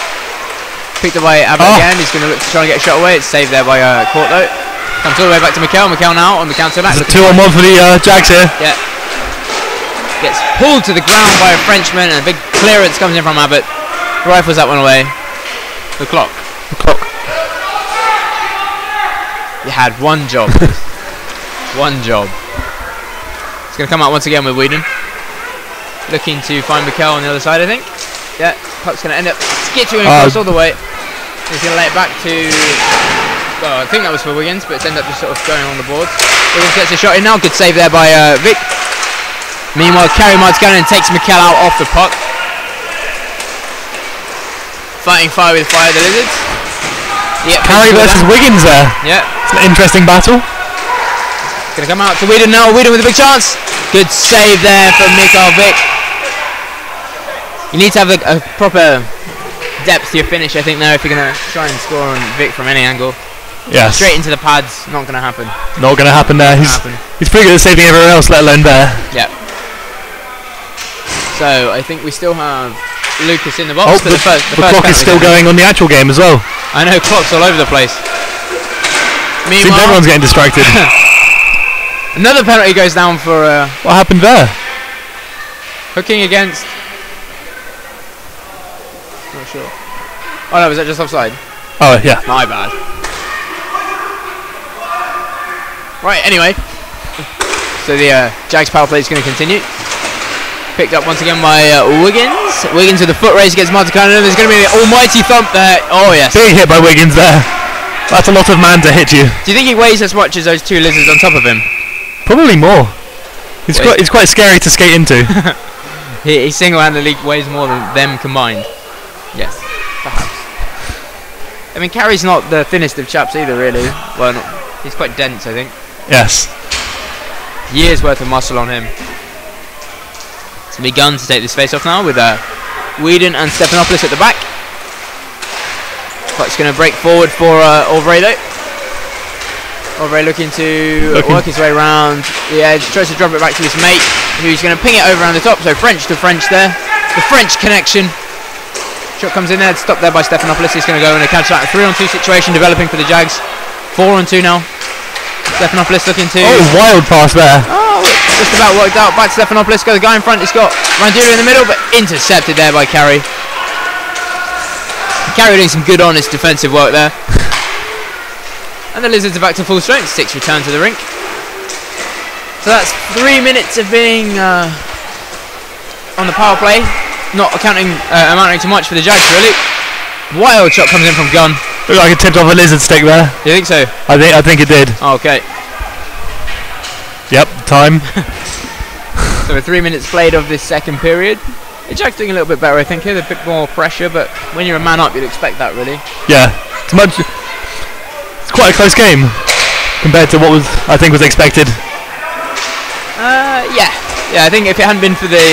[SPEAKER 1] Picked up by Abbott again. He's going to look to try and get a shot away. It's saved there by Court though. Comes all the way back to Mikel. Mikel now on the counter back.
[SPEAKER 2] There's a 2-on-1 for the Jags here.
[SPEAKER 1] Yeah. Gets pulled to the ground by a Frenchman and a big clearance comes in from Abbott. Rifles that one away. The clock. You had one job. One job. It's going to come out once again with Whedon. Looking to find Mikel on the other side, I think. Yeah, puck's going to end up skittering across all the way. He's going to lay it back to... Well, I think that was for Wiggins, but it's ended up just sort of going on the boards. Wiggins gets a shot in now. Good save there by Vic. Meanwhile, Kerry Martikainen takes Mikel out off the puck. Fighting fire with fire, the Lizards. Yep,
[SPEAKER 2] Carey versus Wiggins there.
[SPEAKER 1] Yeah.
[SPEAKER 2] It's an interesting battle.
[SPEAKER 1] It's going to come out to Whedon now. Whedon with a big chance. Good save there from Mikel Vick. You need to have a proper depth to your finish, I think, there, if you're going to try and score on Vick from any angle.
[SPEAKER 2] Yes.
[SPEAKER 1] Straight into the pads, not going to happen.
[SPEAKER 2] Not going to happen there. He's pretty good at saving everyone else, let alone there.
[SPEAKER 1] Yeah. So, I think we still have Lucas in the box.
[SPEAKER 2] The clock is still going on the actual game as well.
[SPEAKER 1] I know, clock's all over the place. Meanwhile,
[SPEAKER 2] seems everyone's getting distracted.
[SPEAKER 1] Another penalty goes down for...
[SPEAKER 2] what happened there?
[SPEAKER 1] Hooking against... Not sure. Oh no, was that just offside?
[SPEAKER 2] Oh, yeah.
[SPEAKER 1] My bad. Right, anyway. So the Jags power play is going to continue. Picked up once again by Wiggins. Wiggins with the foot race against Martikainen. There's going to be an almighty thump there. Oh, yes.
[SPEAKER 2] Big hit by Wiggins there. That's a lot of man to hit you.
[SPEAKER 1] Do you think he weighs as much as those two lizards on top of him?
[SPEAKER 2] Probably more. It's quite scary to skate into.
[SPEAKER 1] he single-handedly weighs more than them combined. Yes, perhaps. I mean, Carey's not the thinnest of chaps either, really. Well, he's quite dense, I think.
[SPEAKER 2] Yes.
[SPEAKER 1] years worth of muscle on him. It's going to be Gunn to take this face off now with Whedon and Stephanopoulos at the back. Puck's going to break forward for Auvray though. Auvray looking to work his way around the edge, tries to drop it back to his mate, who's going to ping it over around the top. So French to French there. The French connection. Shot comes in there, stopped there by Stephanopoulos. He's going to go in a catch out. A 3-on-2 situation developing for the Jags. 4-on-2 now. Stephanopoulos looking to...
[SPEAKER 2] Oh, wild pass there.
[SPEAKER 1] Oh, just about worked out. Back to Stephanopoulos. Got the guy in front. He's got Randula in the middle, but intercepted there by Carey. Carey doing some good, honest defensive work there. And the Lizards are back to full strength. 6 return to the rink. So that's 3 minutes of being on the power play. Not amounting to much for the Jags, really. Wild shot comes in from Gunn.
[SPEAKER 2] Looked like it tipped off a lizard stick there.
[SPEAKER 1] Do you think so?
[SPEAKER 2] I think it did.
[SPEAKER 1] Oh, okay.
[SPEAKER 2] Yep, time.
[SPEAKER 1] So 3 minutes played of this second period. The Jags doing a little bit better, I think, here. A bit more pressure, but when you're a man up, you'd expect that, really. Yeah,
[SPEAKER 2] it's quite a close game compared to what I think was expected.
[SPEAKER 1] Yeah. I think if it hadn't been for the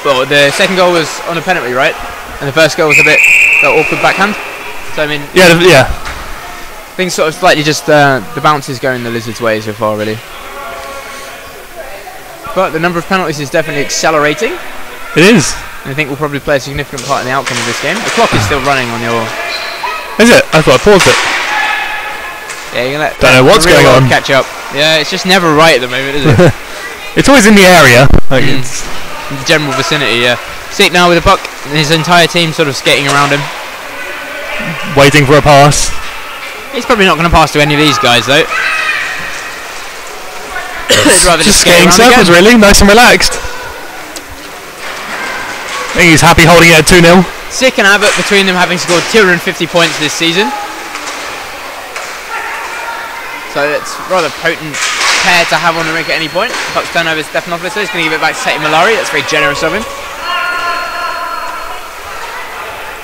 [SPEAKER 1] the second goal was on a penalty, right? And the first goal was a bit awkward backhand. So I mean,
[SPEAKER 2] yeah.
[SPEAKER 1] Things sort of slightly just the bounces going the Lizards' way so far, really. But the number of penalties is definitely accelerating.
[SPEAKER 2] It is.
[SPEAKER 1] And I think will probably play a significant part in the outcome of this game. The clock is still running on your...
[SPEAKER 2] Is it? I thought I paused it.
[SPEAKER 1] Yeah, you're gonna let
[SPEAKER 2] don't know what's going on.
[SPEAKER 1] Catch up. Yeah, it's just never right at the moment, is it?
[SPEAKER 2] It's always in the area. Like it's
[SPEAKER 1] in the general vicinity, yeah. Sick now with the puck, and his entire team sort of skating around him.
[SPEAKER 2] Waiting for a pass.
[SPEAKER 1] He's probably not going to pass to any of these guys, though. He'd rather just
[SPEAKER 2] skating circles, really. Nice and relaxed. I think he's happy holding it at 2-0.
[SPEAKER 1] Sick and Abbott between them having scored 250 points this season. So it's rather potent pair to have on the rink at any point. Puck's turnover to Stephanopoulos. He's going to give it back to Tati Malari. That's very generous of him.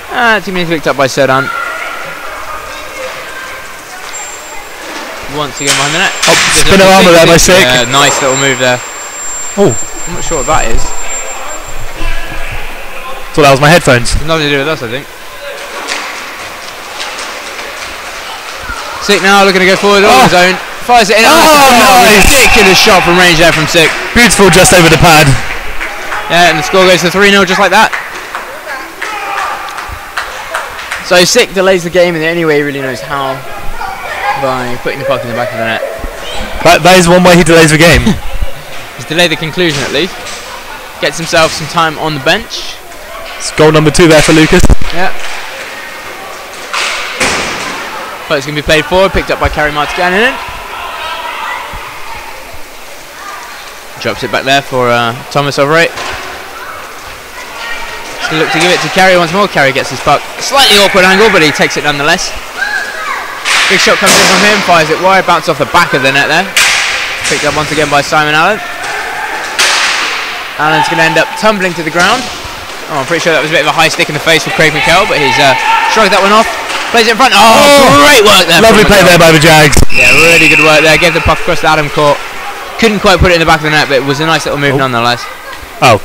[SPEAKER 1] 2 minutes picked up by Sedan. Once again behind the net.
[SPEAKER 2] Oh, spinner armour there by Sick.
[SPEAKER 1] Yeah, nice little move there.
[SPEAKER 2] Oh,
[SPEAKER 1] I'm not sure what that is.
[SPEAKER 2] So that was my headphones.
[SPEAKER 1] It's nothing to do with us, I think. Sick now looking to go forward on his own. Fires it in.
[SPEAKER 2] Nice.
[SPEAKER 1] Ridiculous shot from range there from Sick.
[SPEAKER 2] Beautiful, just over the pad.
[SPEAKER 1] Yeah, and the score goes to 3-0 just like that. So Sick delays the game in the only way he really knows how, by putting the puck in the back of the net.
[SPEAKER 2] That is one way he delays the game.
[SPEAKER 1] He's delayed the conclusion at least. Gets himself some time on the bench.
[SPEAKER 2] It's goal number 2 there for Lucas.
[SPEAKER 1] Yeah. But it's going to be played forward, picked up by Kari Martikainen. Drops it back there for Thomas Auvray. He's going to look to give it to Kari once more. Kari gets his puck. Slightly awkward angle, but he takes it nonetheless. Big shot comes in from him, fires it wide, bounces off the back of the net there. Picked up once again by Simon Allen. Allen's going to end up tumbling to the ground. Oh, I'm pretty sure that was a bit of a high stick in the face for Craig McHale, but he's shrugged that one off. Plays it in front. Oh, great work there.
[SPEAKER 2] Lovely play there by the Jags.
[SPEAKER 1] Yeah, really good work there. Gave the puck across the Adam court. Couldn't quite put it in the back of the net, but it was a nice little move nonetheless.
[SPEAKER 2] Oh.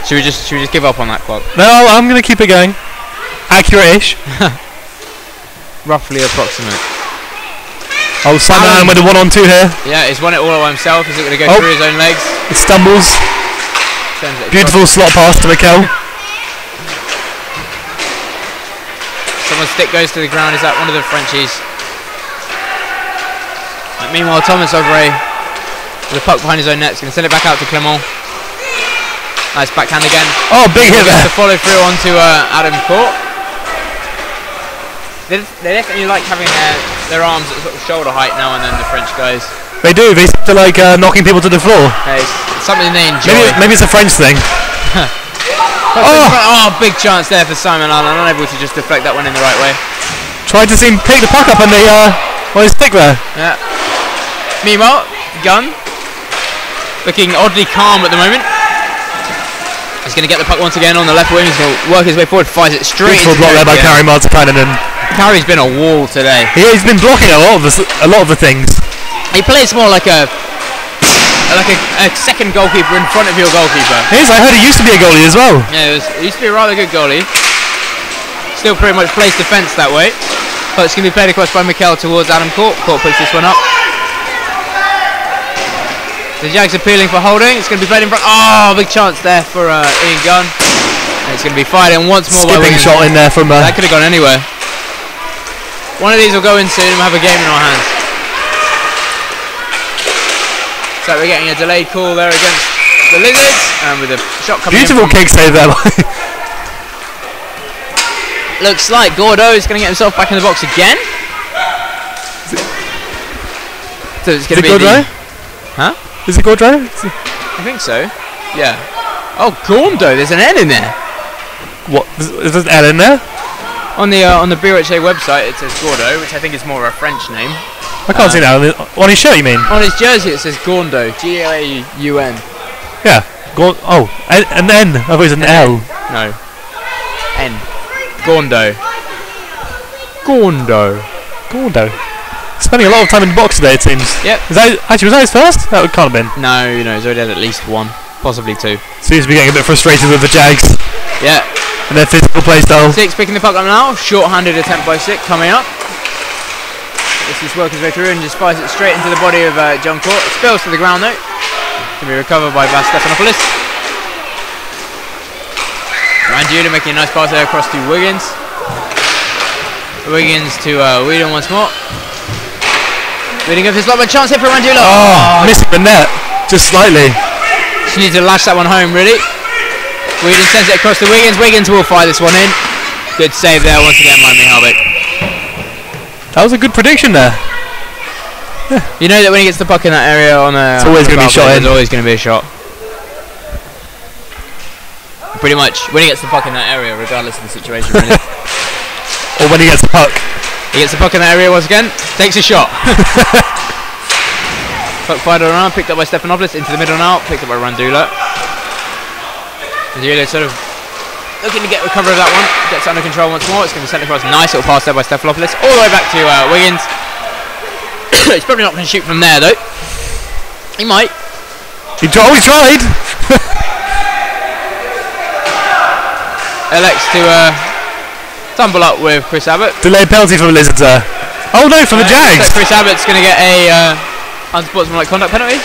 [SPEAKER 1] Should we just give up on that clock?
[SPEAKER 2] No, I'm going to keep it going. Accurate-ish.
[SPEAKER 1] Roughly approximate.
[SPEAKER 2] Oh, Simon with a 1-on-2 here.
[SPEAKER 1] Yeah, he's won it all by himself. Is it going to go through his own legs?
[SPEAKER 2] It stumbles. Beautiful slot pass to Mikel.
[SPEAKER 1] Someone's stick goes to the ground. Is that one of the Frenchies? Meanwhile, Thomas Auvray with the puck behind his own net is going to send it back out to Clement. Nice backhand again.
[SPEAKER 2] Oh, big hit there.
[SPEAKER 1] To follow through onto Adam Court. They definitely like having their arms at sort of shoulder height now and then, the French guys.
[SPEAKER 2] They do. They seem to like knocking people to the floor.
[SPEAKER 1] It's something they enjoy.
[SPEAKER 2] Maybe it's a French thing.
[SPEAKER 1] Oh, big chance there for Simon Allen, unable to just deflect that one in the right way.
[SPEAKER 2] Tried to pick the puck up on his stick there.
[SPEAKER 1] Yeah. Meanwhile, Gunn looking oddly calm at the moment. He's going to get the puck once again on the left wing. He's going to work his way forward, fires it straight.
[SPEAKER 2] Beautiful block there by Kari Martikainen.
[SPEAKER 1] Carey's been a wall today.
[SPEAKER 2] Yeah, he's been blocking a lot of the things.
[SPEAKER 1] He plays more like a second goalkeeper in front of your goalkeeper.
[SPEAKER 2] He is. I heard he used to be a goalie as well.
[SPEAKER 1] Yeah, he used to be a rather good goalie. Still pretty much plays defence that way. But it's going to be played across by Mikel towards Adam Court. Court puts this one up. The Jags appealing for holding. It's going to be played in front. Oh, big chance there for Ian Gunn. And it's going to be fired in once more.
[SPEAKER 2] Skipping shot in there from...
[SPEAKER 1] that could have gone anywhere. One of these will go in soon and we'll have a game in our hands. So we're getting a delayed call there against the Lizards. And with a shot coming
[SPEAKER 2] beautiful kick save there.
[SPEAKER 1] Looks like Gordo is going to get himself back in the box again. So it's going to be
[SPEAKER 2] Gordo?
[SPEAKER 1] Huh?
[SPEAKER 2] Is it Gordo?
[SPEAKER 1] I think so. Yeah. Oh, Gordo. There's an N in there.
[SPEAKER 2] What? Is there an N in there?
[SPEAKER 1] On the BRHA website it says Gordo, which I think is more a French name.
[SPEAKER 2] I can't see that. On his shirt, you mean?
[SPEAKER 1] On his jersey it says Gordo. G-A-U-N.
[SPEAKER 2] Yeah. Oh, an N. I thought it was an L.
[SPEAKER 1] No. N. Gordo.
[SPEAKER 2] Gordo. Spending a lot of time in the box today, it seems.
[SPEAKER 1] Yep.
[SPEAKER 2] Was that his first? That can't have been.
[SPEAKER 1] No, he's already had at least one, possibly two.
[SPEAKER 2] Seems to be getting a bit frustrated with the Jags.
[SPEAKER 1] Yeah.
[SPEAKER 2] And their physical play style.
[SPEAKER 1] Six picking the puck up now. Short-handed attempt by Six coming up. This is working his way through and just fires it straight into the body of John Court. It spills to the ground though. Can be recovered by Vas Stephanopoulos. Randula making a nice pass there across to Wiggins. Wiggins to Whedon once more. Whedon gives his lot of a chance here for Randula.
[SPEAKER 2] Oh, missing the net. Just slightly.
[SPEAKER 1] Just need to lash that one home really. Whedon sends it across to Wiggins. Wiggins will fire this one in. Good save there once again by Mihalvik.
[SPEAKER 2] That was a good prediction there.
[SPEAKER 1] Yeah. You know that when he gets the puck in that area on a...
[SPEAKER 2] It's always going to be a shot in.
[SPEAKER 1] There's always going to be a shot. Pretty much, when he gets the puck in that area, regardless of the situation really.
[SPEAKER 2] Or when he gets the puck.
[SPEAKER 1] He gets the puck in that area once again, takes a shot. Puck fired around, picked up by Stephanopoulos, into the middle now, picked up by Randula. Randula sort of looking to get recovery of that one, gets under control once more, it's going to be sent across, nice little pass there by Stephanopoulos, all the way back to Wiggins. He's probably not going to shoot from there though. He might.
[SPEAKER 2] He tried!
[SPEAKER 1] Elects to tumble up with Chris Abbott.
[SPEAKER 2] Delayed penalty from the Lizards there. Oh no, for the Jags!
[SPEAKER 1] So Chris Abbott's going to get a unsportsmanlike conduct penalty?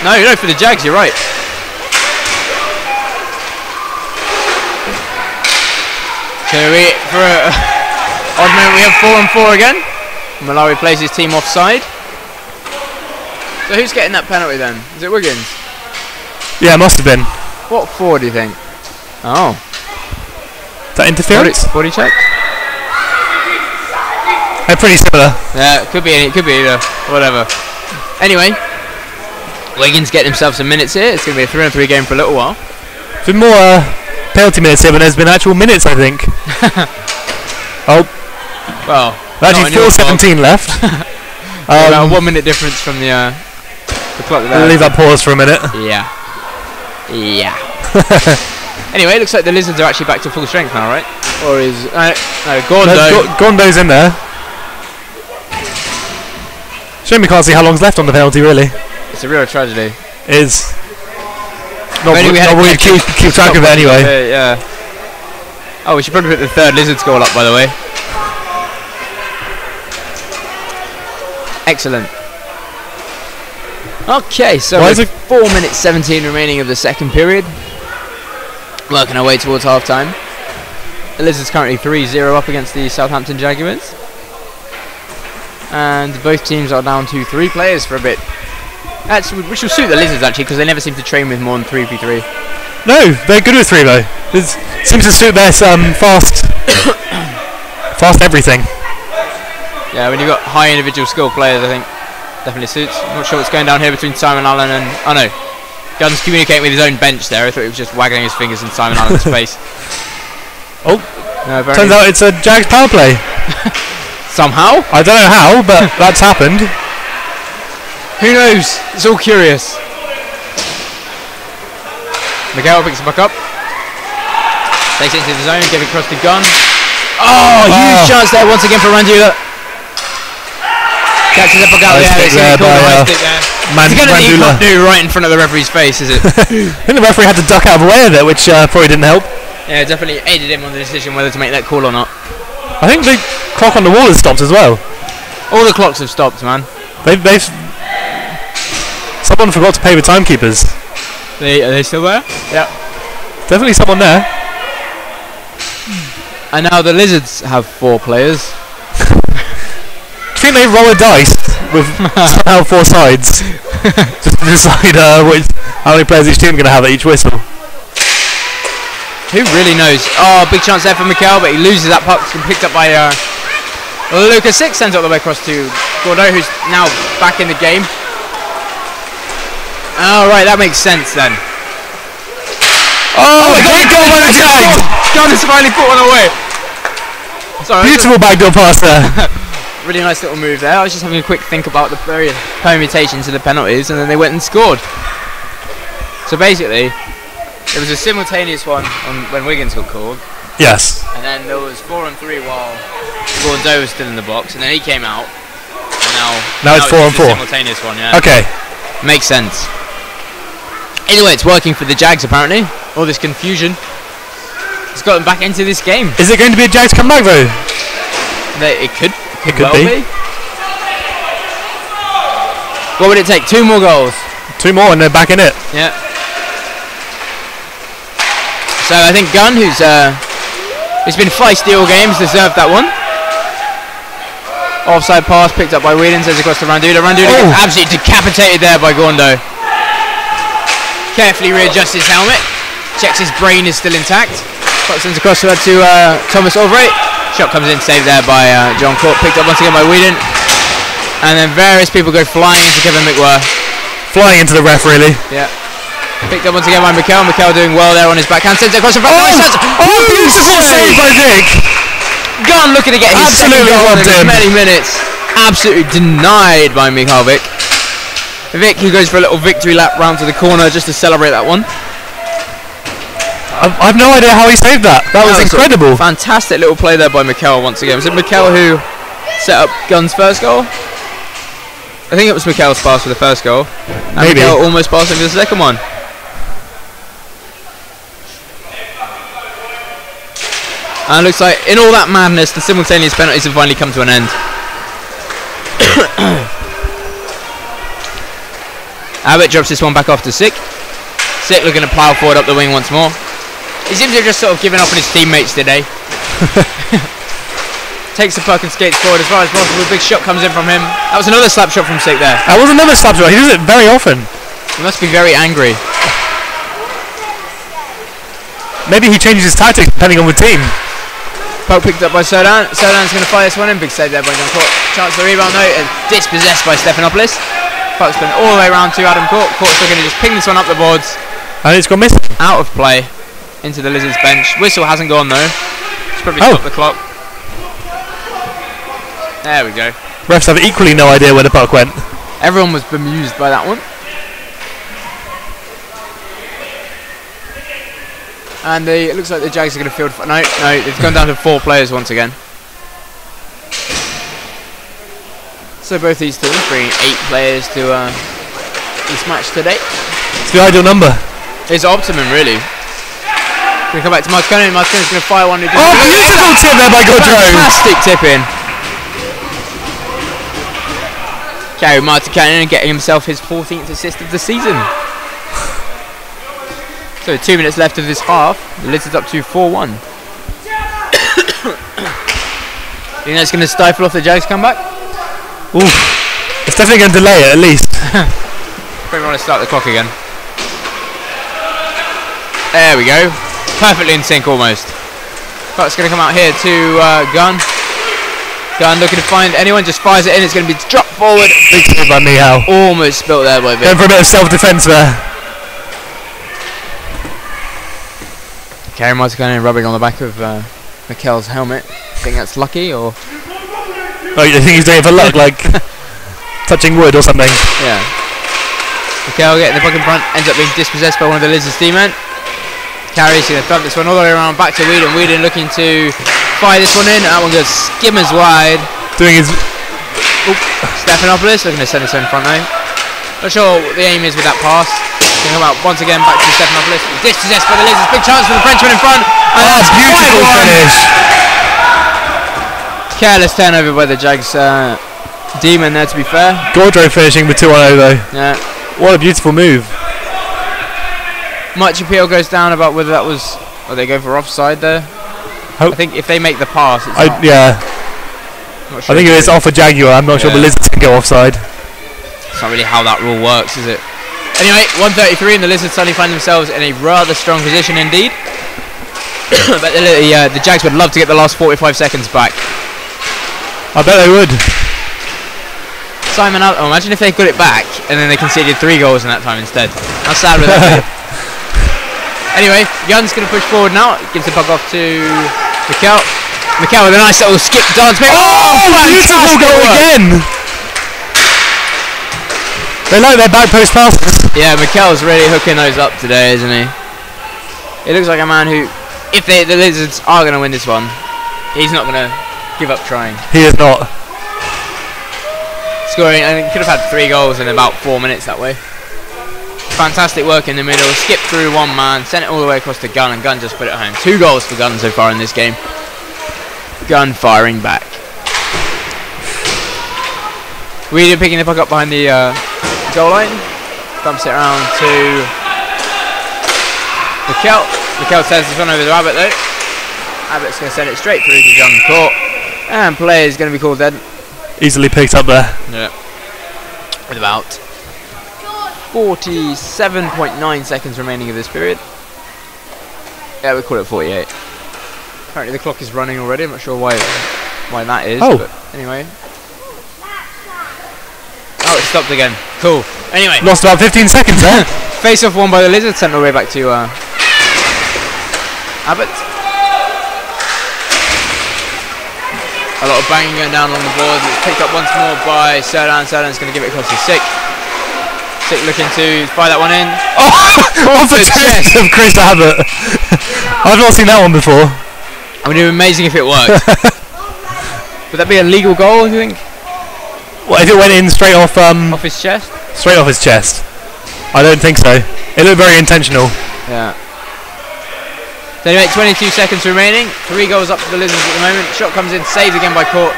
[SPEAKER 1] No, for the Jags, you're right. So for a odd moment we have 4-on-4 again. Malawi plays his team offside. So who's getting that penalty then? Is it Wiggins?
[SPEAKER 2] Yeah, it must have been.
[SPEAKER 1] What for do you think? Oh.
[SPEAKER 2] Is that interference?
[SPEAKER 1] Body check?
[SPEAKER 2] They're pretty similar.
[SPEAKER 1] Yeah, it could be either. Whatever. Anyway, Wiggins getting himself some minutes here. It's going to be a 3-on-3 game for a little while.
[SPEAKER 2] There's been more penalty minutes here than there's been actual minutes, I think. Oh.
[SPEAKER 1] Well.
[SPEAKER 2] Actually, 4:17 left.
[SPEAKER 1] About a 1 minute difference from the clock there.
[SPEAKER 2] We'll leave that pause for a minute.
[SPEAKER 1] Yeah. Anyway, it looks like the Lizards are actually back to full strength now, right? Or is... no,
[SPEAKER 2] Gondo's in there. Shame we can't see how long's left on the penalty, really.
[SPEAKER 1] It's a real tragedy.
[SPEAKER 2] It is. Not really keep track of it anyway.
[SPEAKER 1] Yeah. Oh, we should probably put the third Lizards goal up, by the way. Excellent. Okay, so with 4 minutes 17 remaining of the second period. Working our way towards half time. The Lizards currently 3-0 up against the Southampton Jaguars. And both teams are down to 3 players for a bit. Which will suit the Lizards actually, because they never seem to train with more than 3v3.
[SPEAKER 2] No, they're good with 3 though. It seems to suit their fast everything.
[SPEAKER 1] Yeah, when you've got high individual skill players, I think definitely suits. I'm not sure what's going down here between Simon Allen and... Oh no. Gunn's communicating with his own bench there. I thought he was just waggling his fingers in Simon Allen's face.
[SPEAKER 2] Oh, no, turns out it's a Jags power play.
[SPEAKER 1] Somehow?
[SPEAKER 2] I don't know how, but that's happened.
[SPEAKER 1] Who knows? It's all curious. Miguel picks the puck up. Takes it into the zone, give it across to Gunn. Oh, huge chance there once again for Randula. Catches up a guy there. It's going to call the high stick there. It's going to do right in front of the referee's face, is it?
[SPEAKER 2] I think the referee had to duck out of the way of it, which probably didn't help.
[SPEAKER 1] Yeah, definitely aided him on the decision whether to make that call or not.
[SPEAKER 2] I think the clock on the wall has stopped as well.
[SPEAKER 1] All the clocks have stopped, man.
[SPEAKER 2] They've someone forgot to pay the timekeepers.
[SPEAKER 1] Are they still there?
[SPEAKER 2] Yeah. Definitely someone there.
[SPEAKER 1] And now the Lizards have 4 players.
[SPEAKER 2] Do you think they roll a dice with somehow 4 sides just to decide how many players each team are going to have at each whistle?
[SPEAKER 1] Who really knows? Oh, big chance there for Mikel, but he loses that puck. It's been picked up by Lucas 6, sends it all the way across to Gordo, who's now back in the game. Oh, right, that makes sense then.
[SPEAKER 2] Oh, great goal by the Jags!
[SPEAKER 1] Gunn has finally put one away. Sorry,
[SPEAKER 2] beautiful backdoor pass there.
[SPEAKER 1] Really nice little move there. I was just having a quick think about the various permutations of the penalties, and then they went and scored. So basically, there was a simultaneous one when Wiggins got called.
[SPEAKER 2] Yes.
[SPEAKER 1] And then there was 4-on-3 while Gordo was still in the box, and then he came out. And now
[SPEAKER 2] it's 4-on-4.
[SPEAKER 1] Simultaneous one, yeah.
[SPEAKER 2] Okay.
[SPEAKER 1] Makes sense. Anyway, it's working for the Jags apparently. All this confusion has got them back into this game.
[SPEAKER 2] Is it going to be a Jags comeback though?
[SPEAKER 1] It could well
[SPEAKER 2] be.
[SPEAKER 1] What would it take? 2 more goals.
[SPEAKER 2] 2 more and they're back in it.
[SPEAKER 1] Yeah. So I think Gunn, who's been feisty all games, deserved that one. Offside pass picked up by Whedon, sends across to Randula. Randula gets absolutely decapitated there by Gordo. Carefully readjusts his helmet, checks his brain is still intact. Sends across to Thomas Albright. Shot comes in, saved there by John Court, picked up once again by Whedon. And then various people go flying into Kevin McWhirr.
[SPEAKER 2] Flying into the ref, really.
[SPEAKER 1] Yeah. Picked up once again by Mikel. Mikel doing well there on his backhand. Sends it across the front.
[SPEAKER 2] Beautiful save by Vic.
[SPEAKER 1] Gunn looking to get his second goal in many minutes. Absolutely denied by Mikel Vic. Vic, who goes for a little victory lap round to the corner just to celebrate that one.
[SPEAKER 2] I've no idea how he saved that. That was incredible.
[SPEAKER 1] Fantastic little play there by Mikel once again. Was it Mikel who set up Gunn's first goal? I think it was Mikel's pass for the first goal. And
[SPEAKER 2] maybe.
[SPEAKER 1] Mikel almost passed him for the second one. And it looks like in all that madness, the simultaneous penalties have finally come to an end. Abbott drops this one back off to Sick. Sick looking to plough forward up the wing once more. He seems to have just sort of given up on his teammates today. Takes the puck and skates forward as far as possible. Big shot comes in from him. That was another slap shot from Sick there.
[SPEAKER 2] That was another slap shot. He does it very often.
[SPEAKER 1] He must be very angry.
[SPEAKER 2] Maybe he changes his tactics depending on the team.
[SPEAKER 1] Puck picked up by Solan. Solan's going to fire this one in. Big save there by John Court. Chance for rebound though. Dispossessed by Stephanopoulos. Puck's been all the way around to Adam Court. Court's still going to just ping this one up the boards.
[SPEAKER 2] And it's gone missing.
[SPEAKER 1] Out of play. Into the Lizards bench. Whistle hasn't gone though. It's probably stopped the clock. There we go.
[SPEAKER 2] Refs have equally no idea where the puck went.
[SPEAKER 1] Everyone was bemused by that one. And it looks like the Jags are going to field. No, they've gone down to 4 players once again. So both these teams bringing 8 players to this match today.
[SPEAKER 2] It's the ideal number.
[SPEAKER 1] It's optimum, really. Going to come back to Martino. Martino's going to fire one.
[SPEAKER 2] Beautiful tip there by Godreau.
[SPEAKER 1] Fantastic tip in. Gary Martino getting himself his 14th assist of the season. So 2 minutes left of this half. The Lizards up to 4-1. Think that's going to stifle off the Jags comeback?
[SPEAKER 2] Ooh, it's definitely going to delay it at least.
[SPEAKER 1] Probably want to start the clock again. There we go. Perfectly in sync almost. Puck's going to come out here to Gunn. Gunn looking to find anyone, just fires it in. It's going to be dropped forward.
[SPEAKER 2] Big save by Mihal.
[SPEAKER 1] Almost spilt there by Vic.
[SPEAKER 2] Going for a bit of self-defence there.
[SPEAKER 1] Gary Martino rubbing on the back of Mikel's helmet. Think that's lucky or?
[SPEAKER 2] Oh, you think he's doing it for luck, like touching wood or something?
[SPEAKER 1] Yeah. Mikel getting the puck in front, ends up being dispossessed by one of the Lizards' teammen. Carries, going to thump this one all the way around back to Whedon. Whedon looking to fire this one in. That one goes skimmers wide.
[SPEAKER 2] Doing his...
[SPEAKER 1] Stephanopoulos looking to send this in front though. Not sure what the aim is with that pass. Going to come out once again back to Stephanopoulos. Dispossessed by the Lizards. Big chance for the Frenchman in front. And that's
[SPEAKER 2] beautiful finish.
[SPEAKER 1] Careless turnover by the Jags demon there, to be fair.
[SPEAKER 2] Gaudreau finishing with 2-1-0 though.
[SPEAKER 1] Yeah.
[SPEAKER 2] What a beautiful move.
[SPEAKER 1] Much appeal goes down about whether that was... Or they go for offside there. I think if they make the pass, it's not.
[SPEAKER 2] Yeah.
[SPEAKER 1] Not sure
[SPEAKER 2] I think if it's off a Jaguar, I'm not sure the Lizards can go offside.
[SPEAKER 1] It's not really how that rule works, is it? Anyway, 1:33 and the Lizards suddenly find themselves in a rather strong position indeed. But the Jags would love to get the last 45 seconds back.
[SPEAKER 2] I bet they would.
[SPEAKER 1] Simon, imagine if they got it back and then they conceded 3 goals in that time instead. How sad would that be? Anyway, Young's going to push forward now. Gives the puck off to Mikel. Mikel with a nice little skip dance.
[SPEAKER 2] Beautiful goal again! They like their back post passes.
[SPEAKER 1] Yeah, Mikel's really hooking those up today, isn't he? It looks like a man who, if the Lizards are going to win this one, he's not going to give up trying.
[SPEAKER 2] He is not.
[SPEAKER 1] Scoring, and he could have had 3 goals in about 4 minutes that way. Fantastic work in the middle, skipped through one man, sent it all the way across to Gunn, and Gunn just put it home. 2 goals for Gunn so far in this game. Gunn firing back. Whedon picking the puck up behind the goal line. Dumps it around to Mikel. Mikel sends this one over to Abbott though. Abbott's going to send it straight through to John Court. And play is going to be called dead.
[SPEAKER 2] Easily picked up there.
[SPEAKER 1] Yeah. With about 47.9 seconds remaining of this period. Yeah, we call it 48. Apparently the clock is running already. I'm not sure why that is.
[SPEAKER 2] Oh.
[SPEAKER 1] But anyway. Oh, it stopped again. Cool. Anyway.
[SPEAKER 2] Lost about 15 seconds there.
[SPEAKER 1] Face off won by the Lizards. Sent all the way back to Abbott. A lot of banging going down along the boards. It's picked up once more by Serdan. Serdan's going to give it across to Sick. Sick looking to fire that one in.
[SPEAKER 2] Oh, off the chest of Chris Abbott. I've not seen that one before.
[SPEAKER 1] I mean, it would be amazing if it worked. Would that be a legal goal, do you think?
[SPEAKER 2] What if it went in straight off?
[SPEAKER 1] Off his chest?
[SPEAKER 2] Straight off his chest. I don't think so. It looked very intentional.
[SPEAKER 1] Yeah. So anyway, 22 seconds remaining. 3 goals up for the Lizards at the moment. Shot comes in, saved again by Court.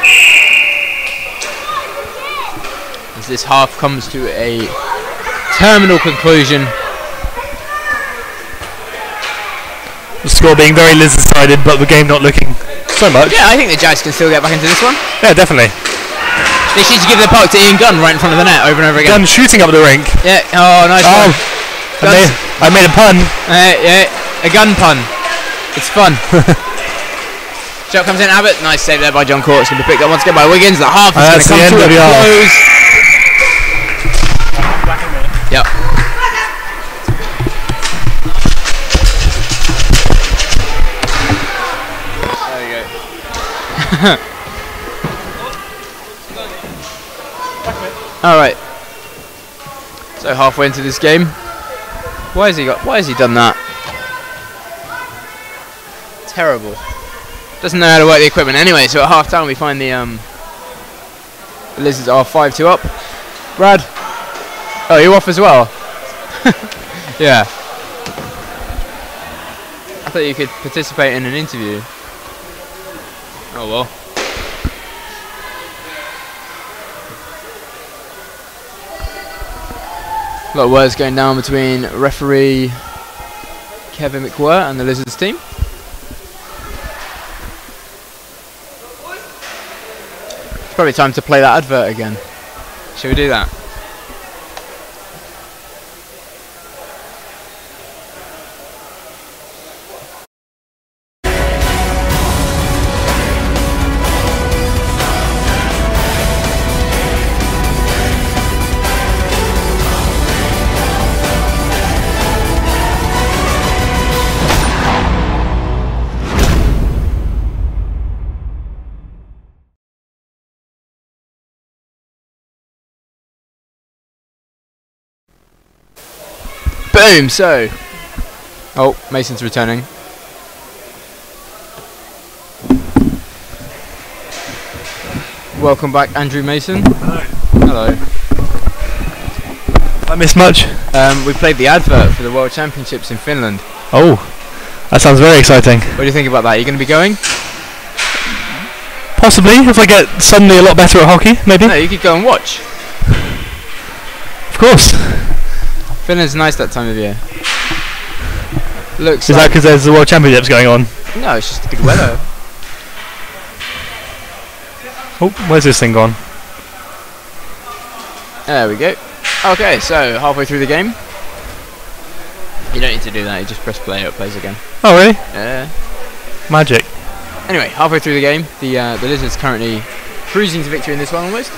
[SPEAKER 1] As this half comes to a terminal conclusion.
[SPEAKER 2] The score being very Lizard-sided, but the game not looking so much.
[SPEAKER 1] Yeah, I think the Jags can still get back into this one.
[SPEAKER 2] Yeah, definitely.
[SPEAKER 1] They should give the puck to Ian Gunn right in front of the net over and over again.
[SPEAKER 2] Gunn shooting up the rink.
[SPEAKER 1] Yeah, oh, nice one.
[SPEAKER 2] I made a pun.
[SPEAKER 1] Yeah, a gun pun. It's fun. Shot comes in, Abbott. Nice save there by John Court. It's going to be picked up once again by Wiggins. The half is going to come to a close. Yep. There you go. All right. So halfway into this game. Why has he done that? Terrible. Doesn't know how to work the equipment anyway, so at half time we find the Lizards are 5-2 up. Brad. Oh, you off as well? Yeah. I thought you could participate in an interview. Oh well. A lot of words going down between referee Kevin McWhirr and the Lizards team. It's probably time to play that advert again. Shall we do that? Boom, so Oh, Mason's returning. Welcome back, Andrew Mason.
[SPEAKER 2] Hello.
[SPEAKER 1] Hello.
[SPEAKER 2] I missed much?
[SPEAKER 1] We played the advert for the World Championships in Finland.
[SPEAKER 2] Oh, that sounds very exciting.
[SPEAKER 1] What do you think about that? Are you going to be going?
[SPEAKER 2] Possibly, if I get suddenly a lot better at hockey, maybe.
[SPEAKER 1] No, you could go and watch.
[SPEAKER 2] Of course.
[SPEAKER 1] Finland's nice that time of year. Looks
[SPEAKER 2] Is that
[SPEAKER 1] like
[SPEAKER 2] because there's the World Championships going on?
[SPEAKER 1] no, it's just good weather.
[SPEAKER 2] Oh, where's this thing gone?
[SPEAKER 1] There we go. Okay, so halfway through the game. You don't need to do that, you just press play, it plays again.
[SPEAKER 2] Oh, really?
[SPEAKER 1] Yeah.
[SPEAKER 2] Magic.
[SPEAKER 1] Anyway, halfway through the game, the Lizards currently cruising to victory in this one almost.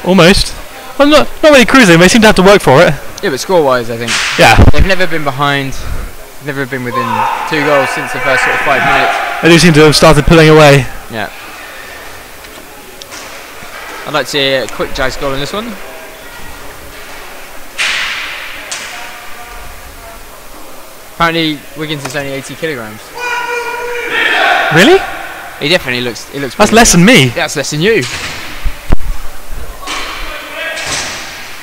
[SPEAKER 2] Almost. Well, not really cruising, they seem to have to work for it.
[SPEAKER 1] Yeah, but score-wise, I think.
[SPEAKER 2] Yeah.
[SPEAKER 1] They've never been behind, never been within 2 goals since the first sort of 5 minutes.
[SPEAKER 2] They do seem to have started pulling away.
[SPEAKER 1] Yeah. I'd like to see a quick Jags goal in this one. Apparently, Wiggins is only 80 kilograms.
[SPEAKER 2] Really?
[SPEAKER 1] He definitely looks.
[SPEAKER 2] That's less than me.
[SPEAKER 1] Yeah, that's less than you.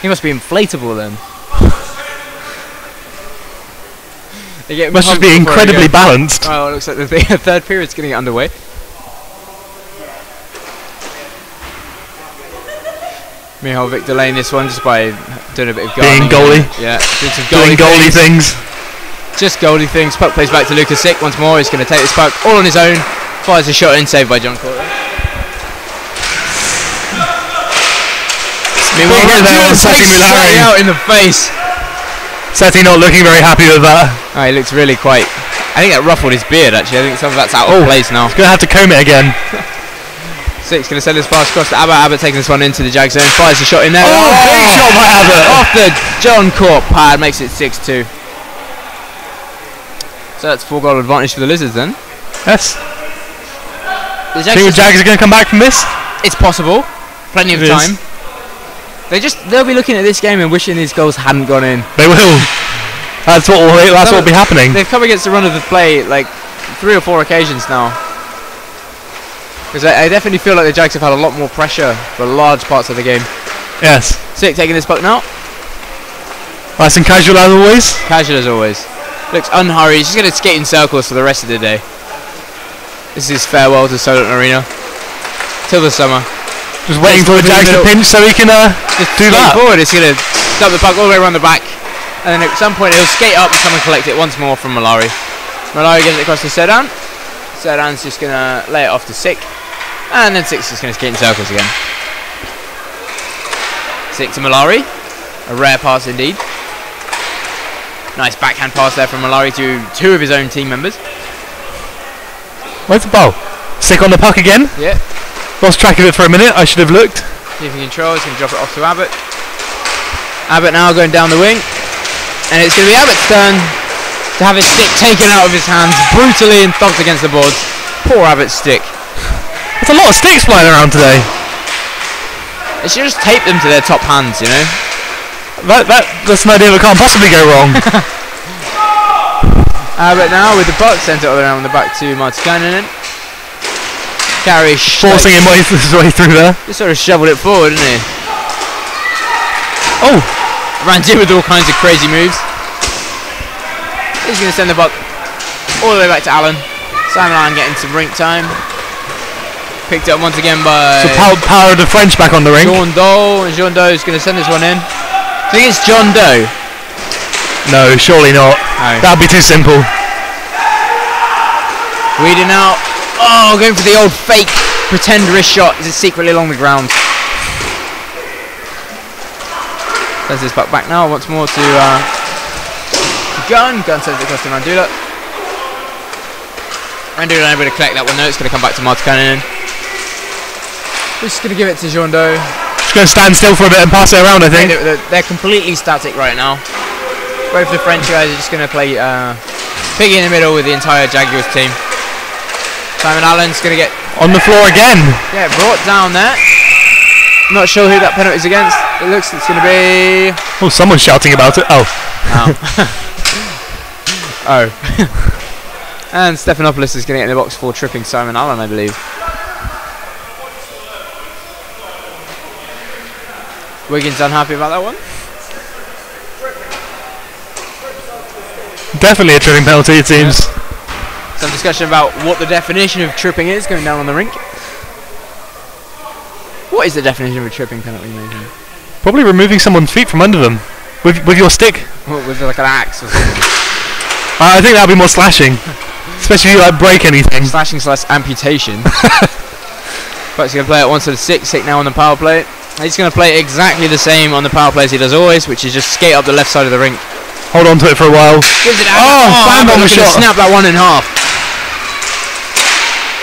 [SPEAKER 1] He must be inflatable then.
[SPEAKER 2] Must just be incredibly balanced.
[SPEAKER 1] Oh, it looks like the third period's going to get underway. Michal Victor Lane this one just by doing a bit of
[SPEAKER 2] being goalie.
[SPEAKER 1] Yeah,
[SPEAKER 2] doing goalie things.
[SPEAKER 1] Just goalie things. Puck plays back to Lucas Sick once more. He's going to take this puck all on his own. Fires a shot in, saved by John Corley. Straight out in the face.
[SPEAKER 2] Seti not looking very happy with that.
[SPEAKER 1] Oh, he looks really quite. I think that ruffled his beard actually. I think some of that's out of place now.
[SPEAKER 2] He's going to have to comb it again.
[SPEAKER 1] Sick's going to send this pass across to Abbott. Abbott taking this one into the Jag zone. Fires a shot in there.
[SPEAKER 2] Oh, big shot by Abbott.
[SPEAKER 1] Off the John Corp pad. Makes it 6-2. So that's 4-goal advantage for the Lizards then.
[SPEAKER 2] Yes.
[SPEAKER 1] The
[SPEAKER 2] think the Jags are going to come back from this?
[SPEAKER 1] It's possible. Plenty of time. They'll be looking at this game and wishing these goals hadn't gone in.
[SPEAKER 2] They will. That's what will be happening.
[SPEAKER 1] They've come against the run of the play like 3 or 4 occasions now. Because I definitely feel like the Jags have had a lot more pressure for large parts of the game.
[SPEAKER 2] Yes.
[SPEAKER 1] Sick taking this puck now.
[SPEAKER 2] Nice and casual as always.
[SPEAKER 1] Casual as always. Looks unhurried. He's just going to skate in circles for the rest of the day. This is his farewell to SolentArena. Till the summer.
[SPEAKER 2] Just waiting for the Jags to pinch so he can just do that.
[SPEAKER 1] Forward. He's going to dump the puck all the way around the back. And then at some point he'll skate up and come and collect it once more from Malari. Malari gets it across to Sedan. Sedan's just going to lay it off to Sick. And then Sick's just going to skate in circles again. Sick to Malari. A rare pass indeed. Nice backhand pass there from Malari to 2 of his own team members.
[SPEAKER 2] Where's the ball? Sick on the puck again?
[SPEAKER 1] Yeah.
[SPEAKER 2] Lost track of it for a minute, I should have looked.
[SPEAKER 1] Keeping control, he's going to drop it off to Abbott. Abbott now going down the wing. And it's going to be Abbott's turn to have his stick taken out of his hands, brutally and thumped against the boards. Poor Abbott's stick.
[SPEAKER 2] There's a lot of sticks flying around today.
[SPEAKER 1] They should just tape them to their top hands, you know?
[SPEAKER 2] That's an idea that can't possibly go wrong.
[SPEAKER 1] Abbott now with the puck, sent it all around the back to Martikainen. Carry
[SPEAKER 2] forcing him his way through there.
[SPEAKER 1] Just sort of shoveled it forward, didn't he?
[SPEAKER 2] Oh!
[SPEAKER 1] Ran in with all kinds of crazy moves. He's going to send the puck all the way back to Allen. Simon Allen getting some rink time. Picked up once again by...
[SPEAKER 2] So power of the French back on the rink.
[SPEAKER 1] Jean Doe, and Jean Doe is going to send this one in. I think it's John Doe.
[SPEAKER 2] No, surely not. No. That'd be too simple.
[SPEAKER 1] Weeding out. Oh, going for the old fake pretend wrist shot. Is it secretly along the ground? Sends this puck back now once more to Gunn. Gunn sends it across to Randula. Randula unable to collect that one though. It's going to come back to Martikainen. Just going to give it to Jean Doe.
[SPEAKER 2] Just going to stand still for a bit and pass it around, I think.
[SPEAKER 1] They're completely static right now. Both the French guys are just going to play piggy in the middle with the entire Jaguars team. Simon Allen's going to get...
[SPEAKER 2] on the floor again.
[SPEAKER 1] Yeah, brought down there. Not sure who that penalty is against. It looks it's going to be...
[SPEAKER 2] Oh, someone's shouting about it. Oh.
[SPEAKER 1] Oh. And Stephanopoulos is going to get in the box for tripping Simon Allen, I believe. Wiggins unhappy about that one.
[SPEAKER 2] Definitely a tripping penalty, it seems.
[SPEAKER 1] Yeah. Some discussion about what the definition of tripping is going down on the rink. What is the definition of a tripping penalty, Nathan?
[SPEAKER 2] Probably removing someone's feet from under them with your stick.
[SPEAKER 1] What, with like an axe or something?
[SPEAKER 2] I think that'd be more slashing, especially if you like break anything.
[SPEAKER 1] Slashing / amputation. But he's going to play it once to the 6 now on the power play. He's going to play exactly the same on the power play as he does always, which is just skate up the left side of the rink.
[SPEAKER 2] Hold on to it for a while.
[SPEAKER 1] Gives it out.
[SPEAKER 2] Oh, fan on the shot.
[SPEAKER 1] Snap that one in half.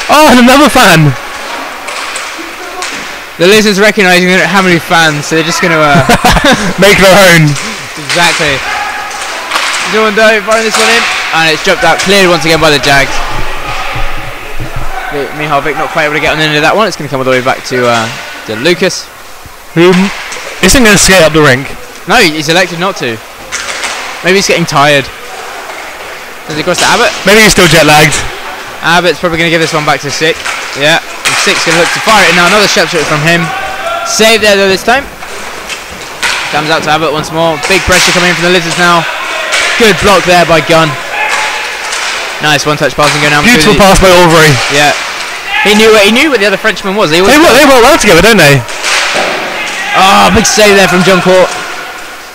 [SPEAKER 2] Oh, and another fan.
[SPEAKER 1] The Lizards recognising they don't have any fans, so they're just going to
[SPEAKER 2] make their own.
[SPEAKER 1] Exactly. Jondo firing this one in, and it's dropped out cleared once again by the Jags. Mihalvic not quite able to get on the end of that one. It's going to come all the way back to Lucas.
[SPEAKER 2] Who isn't going to skate up the rink.
[SPEAKER 1] No, he's elected not to. Maybe he's getting tired. Does it cross to Abbott?
[SPEAKER 2] Maybe he's still jet lagged.
[SPEAKER 1] Abbott's probably going to give this one back to Sick. Yeah, and Sick's going to look to fire it now. Another shot from him. Save there though this time. Comes out to Abbott once more. Big pressure coming in from the Lizards now. Good block there by Gunn. Nice one-touch passing going down.
[SPEAKER 2] Beautiful pass by Aubrey.
[SPEAKER 1] Yeah. He knew where the other Frenchman was. They work
[SPEAKER 2] well together, don't they?
[SPEAKER 1] Oh, big save there from John Court.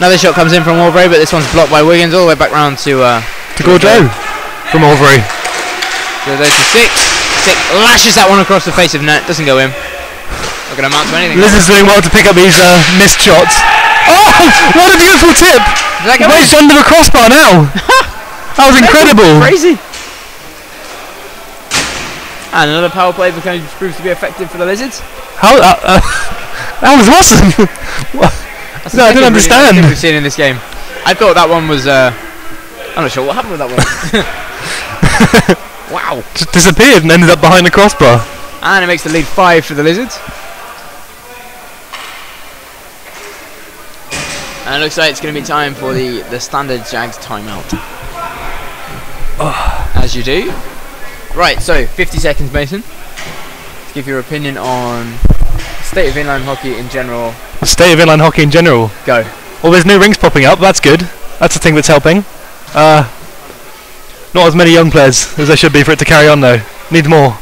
[SPEAKER 1] Another shot comes in from Aubrey, but this one's blocked by Wiggins all the way back round to
[SPEAKER 2] Gordo from Aubrey.
[SPEAKER 1] Goes over to Sick. Sick lashes that one across the face of net. Doesn't go in. Not going to amount to anything.
[SPEAKER 2] Liz is doing well to pick up these missed shots. Oh, what a beautiful tip! Wedged under the crossbar now. That was incredible.
[SPEAKER 1] Crazy. And another power play proves to be effective for the Lizards.
[SPEAKER 2] How? That was awesome. No, I don't understand.
[SPEAKER 1] We've seen in this game. I thought that one was. I'm not sure what happened with that one. Wow.
[SPEAKER 2] Just disappeared and ended up behind the crossbar.
[SPEAKER 1] And it makes the lead 5 for the Lizards. And it looks like it's going to be time for the standard Jags timeout. As you do. Right, so 50 seconds, Mason. To give your opinion on the state of inline hockey in general.
[SPEAKER 2] The state of inline hockey in general?
[SPEAKER 1] Go.
[SPEAKER 2] Well, there's new rings popping up, that's good. That's the thing that's helping. Not as many young players as there should be for it to carry on though. Need more.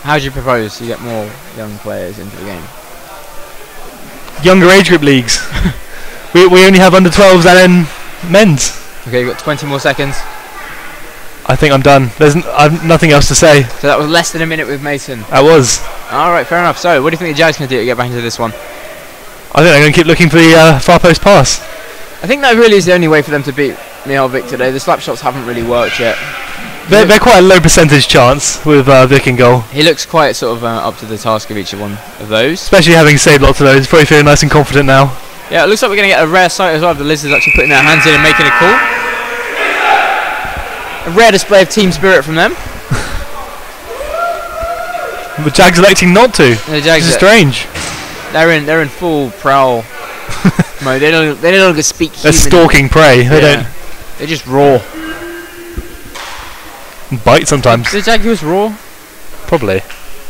[SPEAKER 1] How do you propose you get more young players into the game?
[SPEAKER 2] Younger age group leagues. we only have under 12s and then men's.
[SPEAKER 1] Okay, you've got 20 more seconds.
[SPEAKER 2] I think I'm done. I've nothing else to say.
[SPEAKER 1] So that was less than a minute with Mason.
[SPEAKER 2] I was.
[SPEAKER 1] Alright, fair enough. So, what do you think the Jags can do to get back into this one?
[SPEAKER 2] I think they're going to keep looking for the far post pass.
[SPEAKER 1] I think that really is the only way for them to beat Mihalvic today. The slap shots haven't really worked yet.
[SPEAKER 2] They're quite a low percentage chance with Vic in goal.
[SPEAKER 1] He looks quite sort of up to the task of each one of those.
[SPEAKER 2] Especially having saved lots of those. He's probably feeling nice and confident now.
[SPEAKER 1] Yeah, it looks like we're going to get a rare sight as well of the Lizards actually putting their hands in and making a call. A rare display of team spirit from them.
[SPEAKER 2] The Jags electing not to.
[SPEAKER 1] The Jags
[SPEAKER 2] this is strange.
[SPEAKER 1] They're in full prowl mode. They don't longer speak human.
[SPEAKER 2] They're stalking prey. They don't.
[SPEAKER 1] They're just raw.
[SPEAKER 2] Bite sometimes.
[SPEAKER 1] The Jaguars raw?
[SPEAKER 2] Probably.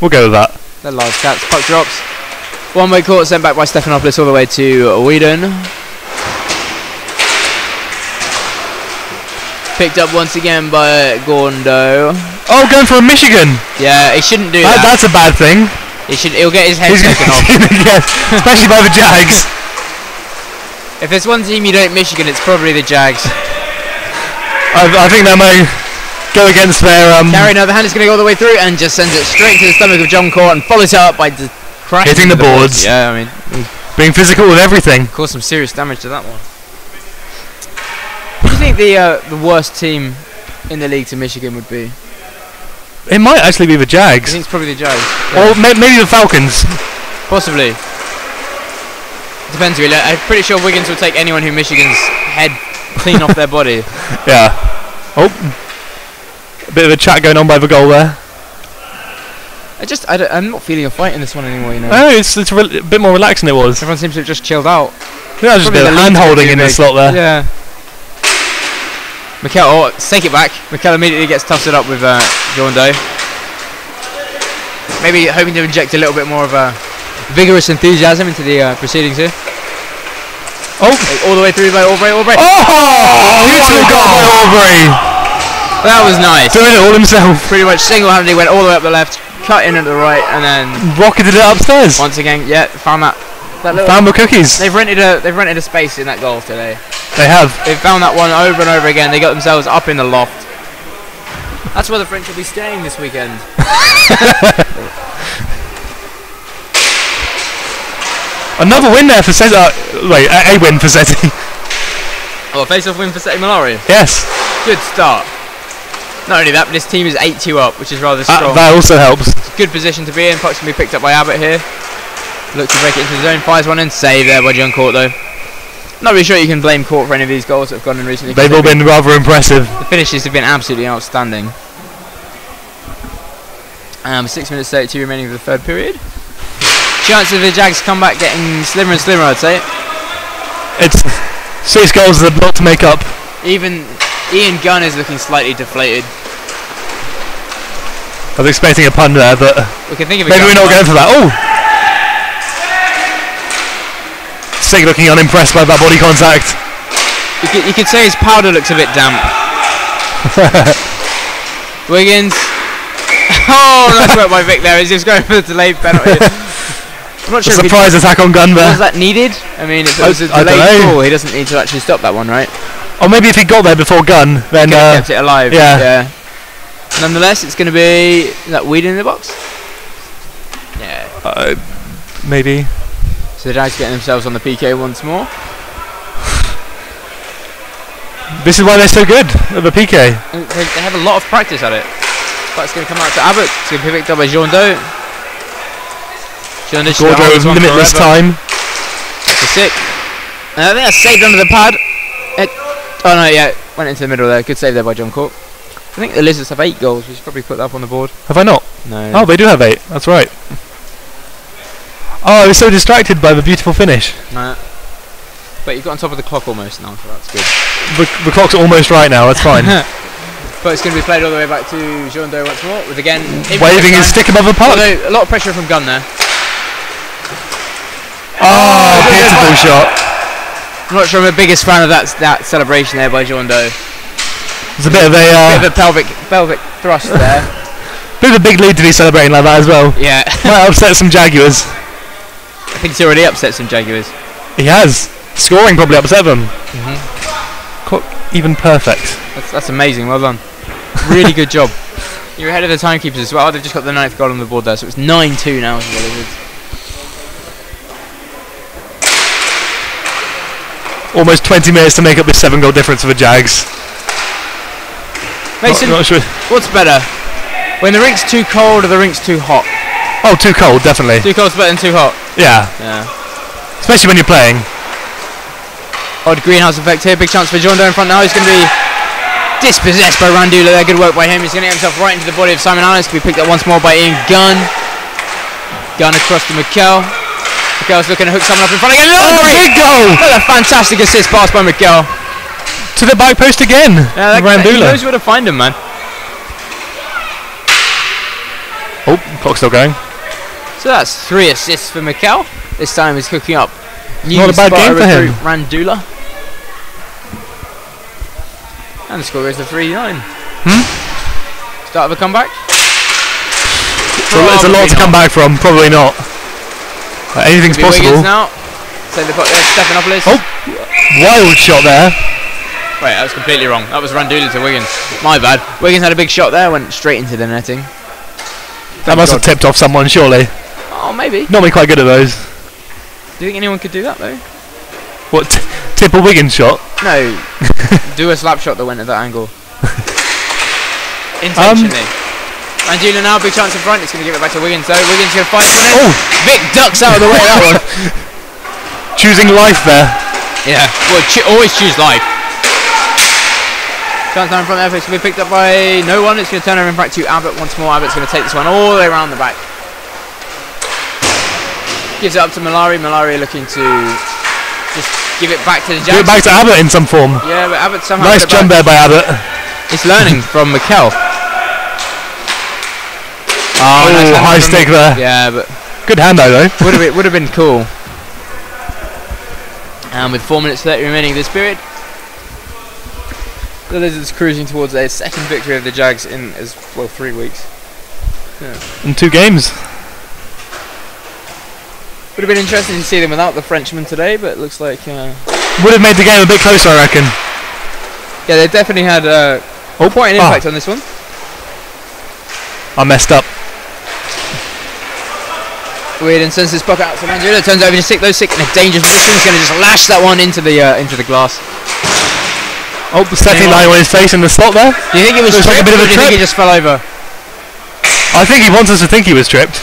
[SPEAKER 2] We'll go with that.
[SPEAKER 1] They're large cats. Puck drops. One-way court sent back by Stephanopoulos all the way to Whedon. Picked up once again by Gordo.
[SPEAKER 2] Oh, going for a Michigan.
[SPEAKER 1] Yeah, he shouldn't do that.
[SPEAKER 2] That's a bad thing.
[SPEAKER 1] He'll get his head taken off.
[SPEAKER 2] Yes, especially by the Jags.
[SPEAKER 1] If there's one team you don't Michigan, it's probably the Jags.
[SPEAKER 2] I think that may go against their
[SPEAKER 1] Carry another hand is going to go all the way through and just sends it straight to the stomach of John Court and follows it up by
[SPEAKER 2] hitting the boards.
[SPEAKER 1] Yeah, I mean,
[SPEAKER 2] being physical with everything.
[SPEAKER 1] Caused some serious damage to that one. What do you think the worst team in the league to Michigan would be?
[SPEAKER 2] It might actually be the Jags.
[SPEAKER 1] I think it's probably the Jags.
[SPEAKER 2] Yeah. Or maybe the Falcons.
[SPEAKER 1] Possibly. Depends really. I'm pretty sure Wiggins will take anyone who Michigan's head clean off their body.
[SPEAKER 2] Yeah. Oh. A bit of a chat going on by the goal there.
[SPEAKER 1] I'm not feeling a fight in this one anymore, you know.
[SPEAKER 2] Oh, it's a bit more relaxed than it was.
[SPEAKER 1] Everyone seems to have just chilled out.
[SPEAKER 2] Yeah, just a bit of hand holding in the slot there.
[SPEAKER 1] Yeah. Mikel, take it back. Mikel immediately gets tussed up with John Doe. Maybe hoping to inject a little bit more of a vigorous enthusiasm into the proceedings here. Oh! All the way through by Aubrey.
[SPEAKER 2] Oh! Beautiful goal by Aubrey!
[SPEAKER 1] That was nice.
[SPEAKER 2] Doing it all himself.
[SPEAKER 1] Pretty much single-handedly went all the way up the left, cut in at the right, and then
[SPEAKER 2] rocketed it upstairs.
[SPEAKER 1] Once again, yeah, found that little,
[SPEAKER 2] found the cookies.
[SPEAKER 1] They've rented a space in that goal today.
[SPEAKER 2] They have.
[SPEAKER 1] They've found that one over and over again. They got themselves up in the loft. That's where the French will be staying this weekend.
[SPEAKER 2] Another win there for Seti. Wait, a win for Seti.
[SPEAKER 1] Oh, a face-off win for Seti Malari.
[SPEAKER 2] Yes.
[SPEAKER 1] Good start. Not only that, but this team is 8-2 up, which is rather strong.
[SPEAKER 2] That also helps.
[SPEAKER 1] Good position to be in. Puck's going to be picked up by Abbott here. Look to break it into the zone. Fires one in. Save there by John Court, though. Not really sure you can blame Court for any of these goals that have gone in recently.
[SPEAKER 2] They've all been rather impressive.
[SPEAKER 1] The finishes have been absolutely outstanding. 6 minutes 32 remaining of the third period. Chance of the Jags come back getting slimmer and slimmer, I'd say.
[SPEAKER 2] It's 6 goals that not to make up.
[SPEAKER 1] Even Ian Gunn is looking slightly deflated.
[SPEAKER 2] I was expecting a pun there, but
[SPEAKER 1] we can think of
[SPEAKER 2] maybe we're not going for that. Oh! Sig looking unimpressed by that body contact.
[SPEAKER 1] You could say his powder looks a bit damp. Wiggins. Oh, nice work by Vic there. He's just going for the delayed penalty. I'm not sure.
[SPEAKER 2] Surprise attack on gun there.
[SPEAKER 1] Was that needed? I mean, if it was a delayed call, he doesn't need to actually stop that one, right?
[SPEAKER 2] Or maybe if he got there before gun, then
[SPEAKER 1] kept it alive.
[SPEAKER 2] Yeah.
[SPEAKER 1] Nonetheless, it's going to be. Is that Weed in the box? Yeah.
[SPEAKER 2] Maybe.
[SPEAKER 1] So the Jags getting themselves on the PK once more.
[SPEAKER 2] This is why they're so good at the PK.
[SPEAKER 1] They have a lot of practice at it. But it's going to come out to Abbott. It's going to be picked up by Jean Doe.
[SPEAKER 2] Gordo with limitless time.
[SPEAKER 1] That's sick. I think that's saved under the pad. Oh no, yeah, went into the middle there. Good save there by John Court. I think the Lizards have 8 goals. We should probably put that up on the board.
[SPEAKER 2] Have I not?
[SPEAKER 1] No.
[SPEAKER 2] Oh, they do have 8. That's right. Oh, I was so distracted by the beautiful finish.
[SPEAKER 1] Nah. But you've got on top of the clock almost now, so that's good.
[SPEAKER 2] The clock's almost right now. That's fine.
[SPEAKER 1] But it's going to be played all the way back to Jean Doe once more, with again
[SPEAKER 2] waving his stick above the puck.
[SPEAKER 1] Although a lot of pressure from Gunn there.
[SPEAKER 2] Oh, beautiful shot.
[SPEAKER 1] I'm not sure I'm the biggest fan of that celebration there by Jean Doe.
[SPEAKER 2] It's a bit of a
[SPEAKER 1] pelvic thrust there.
[SPEAKER 2] Bit of a big lead to be celebrating like that as well.
[SPEAKER 1] Yeah.
[SPEAKER 2] Might upset some Jaguars.
[SPEAKER 1] I think he's already upset some Jaguars.
[SPEAKER 2] He has. Scoring probably upset them. Clock even perfect.
[SPEAKER 1] That's amazing. Well done. Really good job. You're ahead of the timekeepers as well. They've just got the 9th goal on the board there, so it's 9-2 now.
[SPEAKER 2] Almost 20 minutes to make up this 7-goal difference for the Jags.
[SPEAKER 1] Mason,
[SPEAKER 2] not sure.
[SPEAKER 1] What's better? When the rink's too cold or the rink's too hot?
[SPEAKER 2] Oh, too cold, definitely.
[SPEAKER 1] Too cold's better than too hot.
[SPEAKER 2] Yeah. Especially when you're playing.
[SPEAKER 1] Odd greenhouse effect here. Big chance for John Doe in front now. He's going to be dispossessed by Randula there. Good work by him. He's going to get himself right into the body of Simon Allen. It's going to be picked up once more by Ian Gunn. Gunn across to Mikel. Mikel's looking to hook someone up in front again. Oh,
[SPEAKER 2] big goal!
[SPEAKER 1] What a fantastic assist pass by Mikel.
[SPEAKER 2] To the back post again.
[SPEAKER 1] Yeah, he knows where to find him, man.
[SPEAKER 2] Oh, clock's still going.
[SPEAKER 1] So that's 3 assists for Mikel. This time he's cooking up.
[SPEAKER 2] Not a bad game for him.
[SPEAKER 1] Randula. And the score goes to 3-9. Start of a comeback?
[SPEAKER 2] So there's a lot to come back from. Probably not. Anything's possible.
[SPEAKER 1] Now. So they've got Stephanopoulos.
[SPEAKER 2] Oh, wild shot there.
[SPEAKER 1] Wait, that was completely wrong. That was Randula to Wiggins. My bad. Wiggins had a big shot there, went straight into the netting.
[SPEAKER 2] That must have tipped off someone, surely.
[SPEAKER 1] Oh, maybe.
[SPEAKER 2] Normally quite good at those.
[SPEAKER 1] Do you think anyone could do that, though?
[SPEAKER 2] What, tip a Wiggins shot?
[SPEAKER 1] No. Do a slap shot that went at that angle. Intentionally. Randula now, big chance in front. It's going to give it back to Wiggins, though. Wiggins going to fight for it.
[SPEAKER 2] Oh!
[SPEAKER 1] Vic ducks out of the way of that one.
[SPEAKER 2] Choosing life there.
[SPEAKER 1] Yeah. Well, always choose life. Chance down in front there. It's going to be picked up by no one. It's going to turn over in back to Abbott once more. Abbott's going to take this one all the way around the back. Gives it up to Malari. Malari looking to just give it back to the Jags.
[SPEAKER 2] Give it back to Abbott in some form.
[SPEAKER 1] Yeah, but Abbott somehow.
[SPEAKER 2] Nice jump there by Abbott.
[SPEAKER 1] It's learning from Mikel.
[SPEAKER 2] Oh, nice high stick there.
[SPEAKER 1] Yeah, but
[SPEAKER 2] good hand though.
[SPEAKER 1] Would have been cool. And with 4 minutes 30 remaining this period, the Lizards cruising towards their second victory of the Jags in 3 weeks. Yeah.
[SPEAKER 2] In 2 games.
[SPEAKER 1] Would have been interesting to see them without the Frenchman today, but it looks like
[SPEAKER 2] would have made the game a bit closer, I reckon.
[SPEAKER 1] Yeah, they definitely had quite an impact on this one.
[SPEAKER 2] I messed up.
[SPEAKER 1] Weirden sends this puck out to Mandela, turns over to Sick, though Sick in a dangerous position. He's going to just lash that one into the glass.
[SPEAKER 2] Oh, stepping line on his face in the slot there.
[SPEAKER 1] Do you think it was tripped,
[SPEAKER 2] like a bit of a
[SPEAKER 1] or do you think he just fell over?
[SPEAKER 2] I think he wants us to think he was tripped.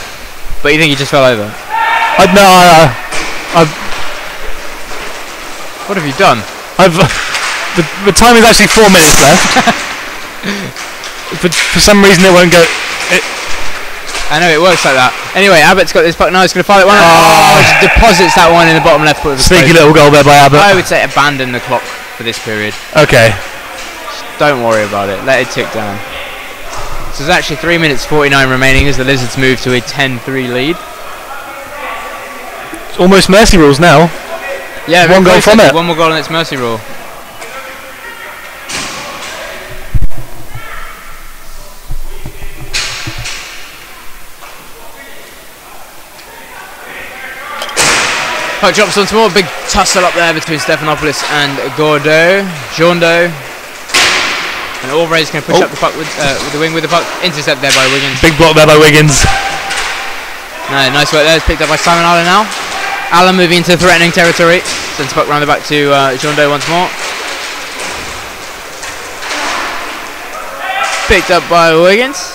[SPEAKER 1] But you think he just fell over? What have you done?
[SPEAKER 2] The time is actually 4 minutes left. But for some reason it won't go.
[SPEAKER 1] I know it works like that. Anyway, Abbott's got this puck now. He's going to fire it one. Just deposits that one in the bottom left foot of the
[SPEAKER 2] sneaky little goal there by Abbott.
[SPEAKER 1] I would say abandon the clock for this period.
[SPEAKER 2] Okay.
[SPEAKER 1] Just don't worry about it. Let it tick down. So there's actually 3 minutes 49 remaining as the Lizards move to a 10-3 lead.
[SPEAKER 2] It's almost mercy rules now.
[SPEAKER 1] Yeah,
[SPEAKER 2] one goal from it.
[SPEAKER 1] One more goal and it's mercy rule. Puck drops once more. Big tussle up there between Stephanopoulos and Jondo. And Alvarez going to push up the puck with the wing with the puck. Intercept there by Wiggins.
[SPEAKER 2] Big block there by Wiggins.
[SPEAKER 1] No, nice work there. It's picked up by Simon Allen now. Allen moving into threatening territory. Sends the puck round the back to Jondo once more. Picked up by Wiggins.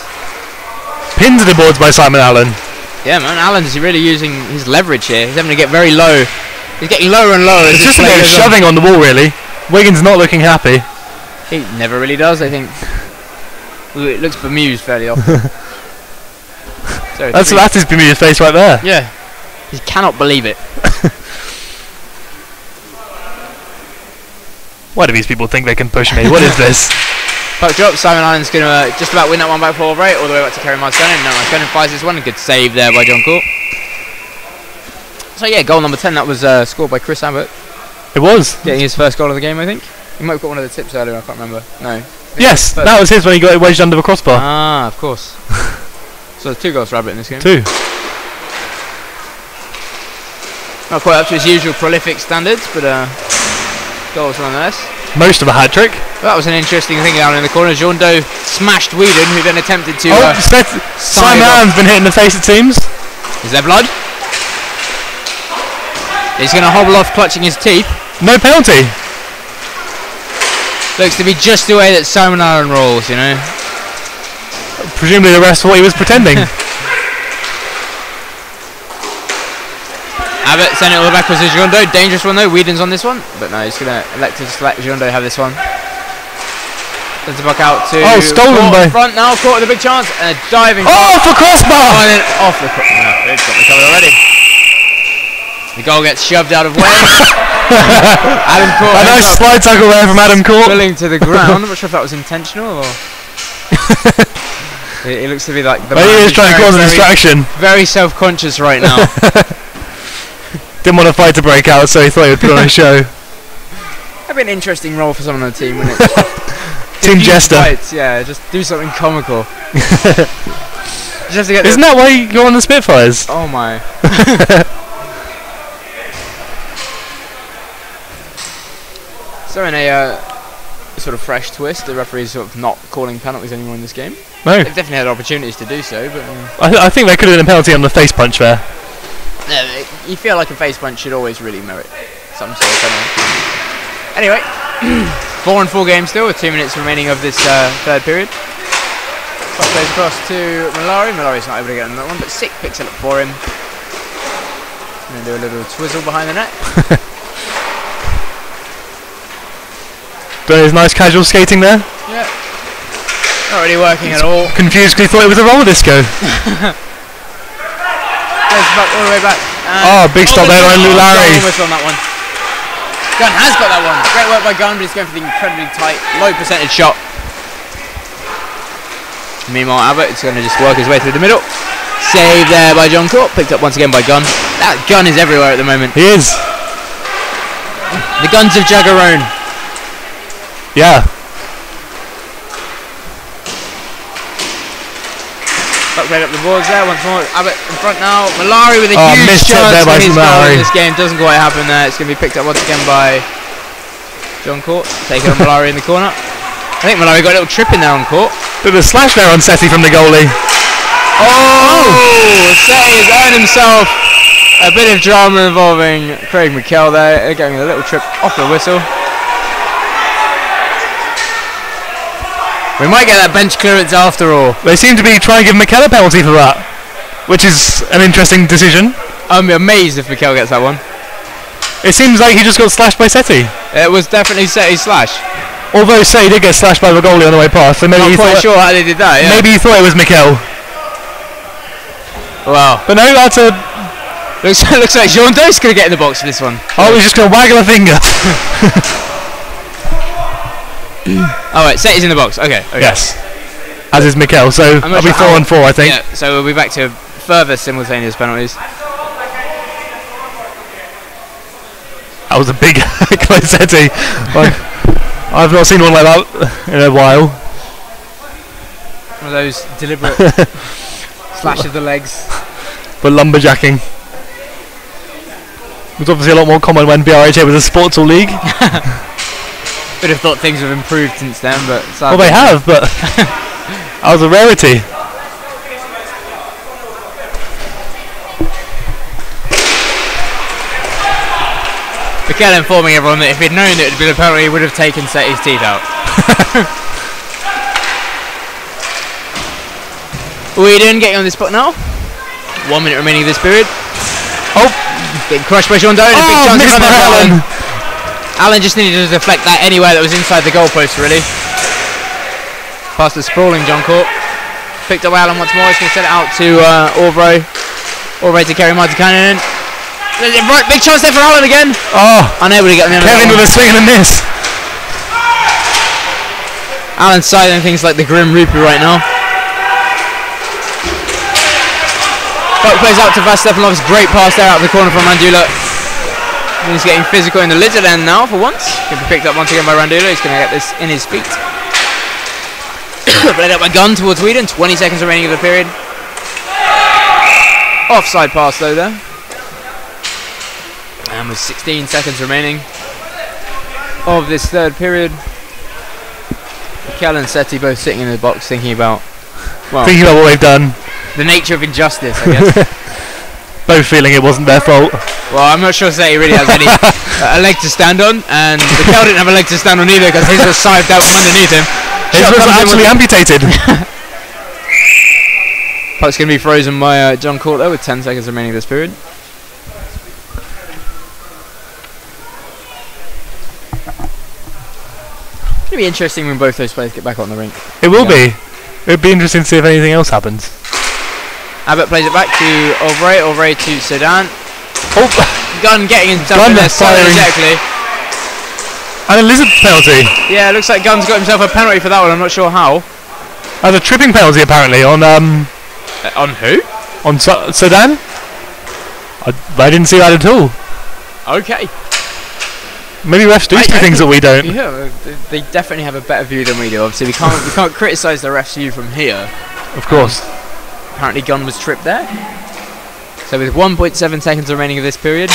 [SPEAKER 2] Pinned to the boards by Simon Allen.
[SPEAKER 1] Yeah, man, Allen's really using his leverage here. He's having to get very low. He's getting lower and lower.
[SPEAKER 2] It's just a bit of shoving on the wall, really. Wiggins not looking happy.
[SPEAKER 1] He never really does, I think. It looks bemused fairly often. So
[SPEAKER 2] that's his bemused face right there.
[SPEAKER 1] Yeah. He cannot believe it.
[SPEAKER 2] Why do these people think they can push me? What is this?
[SPEAKER 1] Puck drop. Simon Allen's going to just about win that one back for right, all the way back to Kerry Marstonen. No, Marstonen fires this one. A good save there by John Court. So yeah, goal number 10. That was scored by Chris Abbott.
[SPEAKER 2] It was.
[SPEAKER 1] Getting his first goal of the game, I think. He might have got one of the tips earlier. I can't remember. No.
[SPEAKER 2] Yes, that was his when he got it wedged under the crossbar.
[SPEAKER 1] Ah, of course. So there's 2 goals for Abbott in this game.
[SPEAKER 2] 2.
[SPEAKER 1] Not quite up to his usual prolific standards, but goals nonetheless.
[SPEAKER 2] Most of a hat trick.
[SPEAKER 1] Well, that was an interesting thing down in the corner. Jondo smashed Whedon, who then attempted to.
[SPEAKER 2] Simon Allen's been hit in the face, it seems.
[SPEAKER 1] Is there blood? He's going to hobble off, clutching his teeth.
[SPEAKER 2] No penalty.
[SPEAKER 1] Looks to be just the way that Simon Allen rolls, you know.
[SPEAKER 2] Presumably the rest of what he was pretending.
[SPEAKER 1] Abbott sent it all backwards to Jondo. Dangerous one though. Whedon's on this one, but no, he's going to elect to just let Jondo have this one. Sends the puck out to.
[SPEAKER 2] Oh, stolen by.
[SPEAKER 1] Front now. Caught with a big chance and a diving.
[SPEAKER 2] Oh, for crossbar!
[SPEAKER 1] Oh, and then off the crossbar. No, it's got the cover already. The goal gets shoved out of way. Adam Court.
[SPEAKER 2] A nice slide tackle there from Adam Court.
[SPEAKER 1] Spilling to the ground. I'm not sure if that was intentional or. It looks to be like the man
[SPEAKER 2] he is trying to cause a distraction.
[SPEAKER 1] Very self-conscious right now.
[SPEAKER 2] Didn't want a fight to break out, so he thought he would put on a show.
[SPEAKER 1] That'd be an interesting role for someone on the team, wouldn't it?
[SPEAKER 2] Team Jester.
[SPEAKER 1] Fights, yeah, just do something comical. Just to get
[SPEAKER 2] Isn't that why you go on the Spitfires?
[SPEAKER 1] Oh my. So in a sort of fresh twist, the referee's sort of not calling penalties anymore in this game.
[SPEAKER 2] No.
[SPEAKER 1] They've definitely had opportunities to do so, but.
[SPEAKER 2] I think there could have been a penalty on the face punch there.
[SPEAKER 1] No, you feel like a face punch should always really merit some sort of penalty. Anyway, 4-4 game still with 2 minutes remaining of this third period. Puck plays across to Malari. Malari's not able to get on that one, but Sick picks it up for him. And then do a little twizzle behind the net.
[SPEAKER 2] Doing his nice casual skating there.
[SPEAKER 1] Yeah. Not really working at all.
[SPEAKER 2] Confused because he thought it was a roller disco.
[SPEAKER 1] There's the puck all the way back.
[SPEAKER 2] Oh, big stop there by Lulari.
[SPEAKER 1] On that one. Gunn has got that one. Great work by Gunn, but he's going for the incredibly tight, low percentage shot. Meanwhile, Abbott is going to just work his way through the middle. Save there by John Court. Picked up once again by Gunn. That Gunn is everywhere at the moment.
[SPEAKER 2] He is.
[SPEAKER 1] The Guns of Jagarone.
[SPEAKER 2] Yeah.
[SPEAKER 1] Right up the boards there once more. Abbott in front now. Malari with a huge
[SPEAKER 2] missed
[SPEAKER 1] chance
[SPEAKER 2] there
[SPEAKER 1] for
[SPEAKER 2] by
[SPEAKER 1] his goal
[SPEAKER 2] Malari.
[SPEAKER 1] in this game. Doesn't quite happen there. It's going to be picked up once again by John Court. Taking on Malari in the corner. I think Malari got a little trip in there on Court.
[SPEAKER 2] Bit of a slash there on Seti from the goalie.
[SPEAKER 1] Oh! Seti has earned himself a bit of drama involving Craig McKell there. Getting a little trip off the whistle. We might get that bench clearance after all.
[SPEAKER 2] They seem to be trying to give McKell a penalty for that, which is an interesting decision.
[SPEAKER 1] I'm amazed if McKell gets that one.
[SPEAKER 2] It seems like he just got slashed by Seti.
[SPEAKER 1] It was definitely Seti's slash.
[SPEAKER 2] Although Seti did get slashed by the goalie on the way past, so maybe
[SPEAKER 1] I'm not quite sure how they did that. Yeah.
[SPEAKER 2] Maybe he thought it was McKell.
[SPEAKER 1] Wow.
[SPEAKER 2] But no, that's a...
[SPEAKER 1] Looks like Jean Doe's going to get in the box for this one.
[SPEAKER 2] Oh, he's just going to waggle a finger.
[SPEAKER 1] Alright, Seti's in the box. Okay.
[SPEAKER 2] Yes. As is Mikel, so I'll be 4 on 4, I think.
[SPEAKER 1] Yeah, so we'll be back to further simultaneous penalties.
[SPEAKER 2] That was a big Closetti. I've not seen one like that in a while.
[SPEAKER 1] One of those deliberate slash of the legs.
[SPEAKER 2] But lumberjacking. It was obviously a lot more common when BRHA was a sports hall league.
[SPEAKER 1] Would have thought things have improved since then, but
[SPEAKER 2] well, they have, but that was a rarity.
[SPEAKER 1] Mikel informing everyone that if he'd known that it would be a penalty, he would have taken Seti's teeth out. Whedon getting on this spot now. 1 minute remaining of this period. Oh, getting crushed by Sean Doe. A big chance in front of Allen. Allen just needed to deflect that anywhere that was inside the goalpost, really. Past the sprawling John Court. Picked up Allen once more. He's going to set it out to Orvro. Orvro to carry Martin Cannon. Right, big chance there for Allen again.
[SPEAKER 2] Oh,
[SPEAKER 1] unable to get on the end.
[SPEAKER 2] Kevin with a swing and a miss.
[SPEAKER 1] Allen's siding things like the Grim Reaper right now. Puck plays out to Vastepanov's great pass there out of the corner from Randula. He's getting physical in the lizard end now for once. Can be picked up once again by Randula. He's going to get this in his feet. Played up by Gunn towards Whedon. 20 seconds remaining of the period. Offside pass though there. And with 16 seconds remaining of this third period, Mikel and Seti both sitting in the box thinking about, well,
[SPEAKER 2] thinking about what they've done.
[SPEAKER 1] The nature of injustice, I guess.
[SPEAKER 2] Both feeling it wasn't their fault.
[SPEAKER 1] Well, I'm not sure Seti really has any a leg to stand on, and Mikel didn't have a leg to stand on either because his was scythed out from underneath him.
[SPEAKER 2] His was actually amputated.
[SPEAKER 1] Puck's going to be frozen by John Court there with 10 seconds remaining of this period. It's going to be interesting when both those players get back on the rink.
[SPEAKER 2] It will be. It would be interesting to see if anything else happens.
[SPEAKER 1] Abbott plays it back to Ovray. Ovray to Sedan. Oh, Gunn getting himself in there so energetically.
[SPEAKER 2] And a lizard penalty.
[SPEAKER 1] Yeah, it looks like Gunn's got himself a penalty for that one. I'm not sure how.
[SPEAKER 2] And a tripping penalty apparently on
[SPEAKER 1] on who?
[SPEAKER 2] On Sedan. I didn't see that at all.
[SPEAKER 1] Okay.
[SPEAKER 2] Maybe refs do see things that we don't.
[SPEAKER 1] Yeah, they definitely have a better view than we do. Obviously, we can't criticise the refs' view from here.
[SPEAKER 2] Of course.
[SPEAKER 1] Apparently, Gunn was tripped there. So with 1.7 seconds remaining of this period,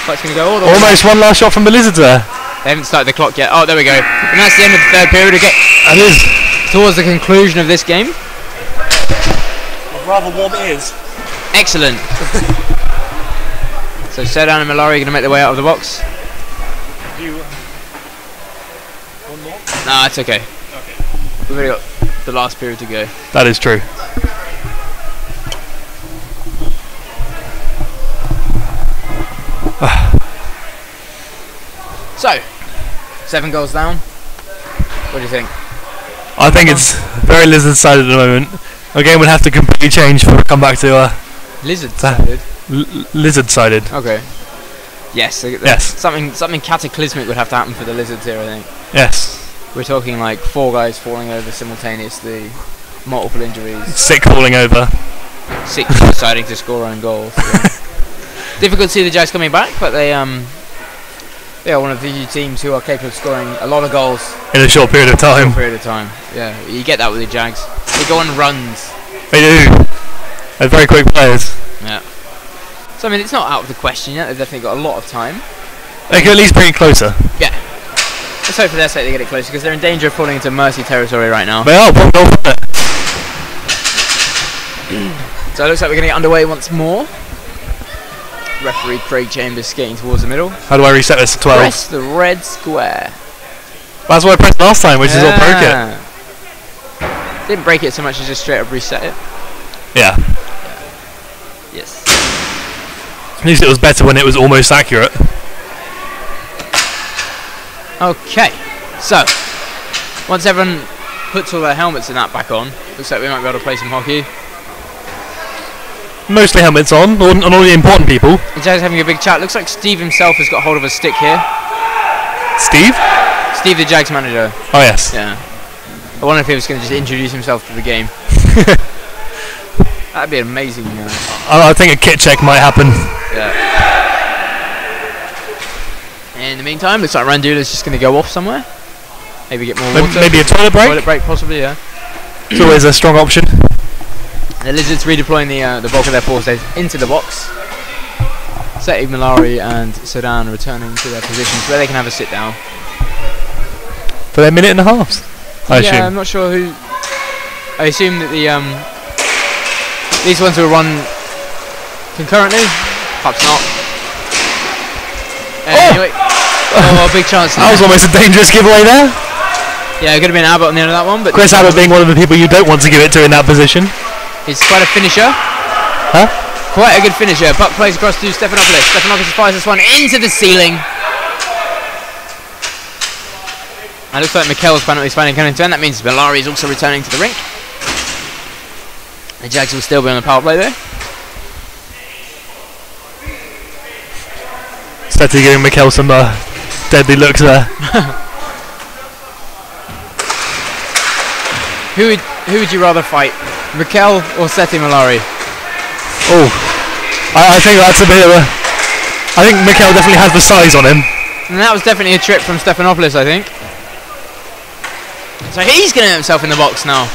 [SPEAKER 1] clock's going to go all the way.
[SPEAKER 2] Almost one last shot from the lizards there.
[SPEAKER 1] They haven't started the clock yet. Oh, there we go. And that's the end of the third period.
[SPEAKER 2] That is
[SPEAKER 1] towards the conclusion of this game.
[SPEAKER 2] Rather warm it is. Excellent.
[SPEAKER 1] So Sedan and Malari are going to make their way out of the box.
[SPEAKER 2] One more?
[SPEAKER 1] Nah, it's okay. We've already got the last period to go.
[SPEAKER 2] That is true.
[SPEAKER 1] So, 7 goals down. What do you think?
[SPEAKER 2] I think it's very lizard-sided at the moment. The game would have to completely change for a comeback to
[SPEAKER 1] lizard-sided.
[SPEAKER 2] Lizard-sided.
[SPEAKER 1] Okay. Yes.
[SPEAKER 2] Yes.
[SPEAKER 1] Something cataclysmic would have to happen for the Lizards here, I think.
[SPEAKER 2] Yes.
[SPEAKER 1] We're talking like 4 guys falling over simultaneously, multiple injuries.
[SPEAKER 2] Sick falling over.
[SPEAKER 1] 6 deciding to score own goals. Difficult to see the Jags coming back, but they are one of the few teams who are capable of scoring a lot of goals
[SPEAKER 2] in a short period of time.
[SPEAKER 1] Yeah, you get that with the Jags. They go on runs.
[SPEAKER 2] They do. They're very quick players.
[SPEAKER 1] Yeah. So I mean, it's not out of the question yet. They've definitely got a lot of time.
[SPEAKER 2] They can at least bring it closer.
[SPEAKER 1] Yeah. Let's hope for their sake they get it closer, because they're in danger of falling into Mercy territory right now.
[SPEAKER 2] They are. One goal from it.
[SPEAKER 1] So it looks like we're going to get underway once more. Referee Craig Chambers skating towards the middle.
[SPEAKER 2] How do I reset this to 12?
[SPEAKER 1] Press the red square.
[SPEAKER 2] That's what I pressed last time, which is what broke it.
[SPEAKER 1] Didn't break it so much as just straight up reset it.
[SPEAKER 2] Yeah.
[SPEAKER 1] Yes.
[SPEAKER 2] At least it was better when it was almost accurate.
[SPEAKER 1] Okay. So, once everyone puts all their helmets and that back on, looks like we might be able to play some hockey.
[SPEAKER 2] Mostly helmets on all the important people.
[SPEAKER 1] The Jags having a big chat. Looks like Steve himself has got hold of a stick here.
[SPEAKER 2] Steve?
[SPEAKER 1] Steve, the Jags manager.
[SPEAKER 2] Oh, yes.
[SPEAKER 1] Yeah. I wonder if he was going to just introduce himself to the game. That'd be amazing.
[SPEAKER 2] I think a kit check might happen.
[SPEAKER 1] Yeah. In the meantime, looks like Randula's just going to go off somewhere. Maybe get more water.
[SPEAKER 2] Maybe a toilet break?
[SPEAKER 1] Toilet break, possibly, yeah.
[SPEAKER 2] It's always a strong option.
[SPEAKER 1] The Lizards redeploying the bulk of their forces into the box. Seti, Malari and Sedan returning to their positions where they can have a sit down.
[SPEAKER 2] For their minute and a half, I assume.
[SPEAKER 1] Yeah, I'm not sure who. I assume that these ones will run concurrently. Perhaps not. Anyway. Oh, big chance.
[SPEAKER 2] That was almost a dangerous giveaway there.
[SPEAKER 1] Yeah, it could have been Abbott on the end of that one, but
[SPEAKER 2] Chris Abbott being one of the people you don't want to give it to in that position.
[SPEAKER 1] He's quite a finisher.
[SPEAKER 2] Huh?
[SPEAKER 1] Quite a good finisher. Puck plays across to Stephanopoulos. Stephanopoulos fires this one into the ceiling. And it looks like Mikkel's penalty is finally coming to end. That means Malari is also returning to the rink. The Jags will still be on the power play there.
[SPEAKER 2] Seti giving Mikkel some deadly looks there.
[SPEAKER 1] Who would you rather fight, Mikkel or Seti Malari?
[SPEAKER 2] Oh, I think that's a bit of a. I think Mikkel definitely has the size on him.
[SPEAKER 1] And that was definitely a trip from Stephanopoulos, I think. So he's going to get himself in the box now.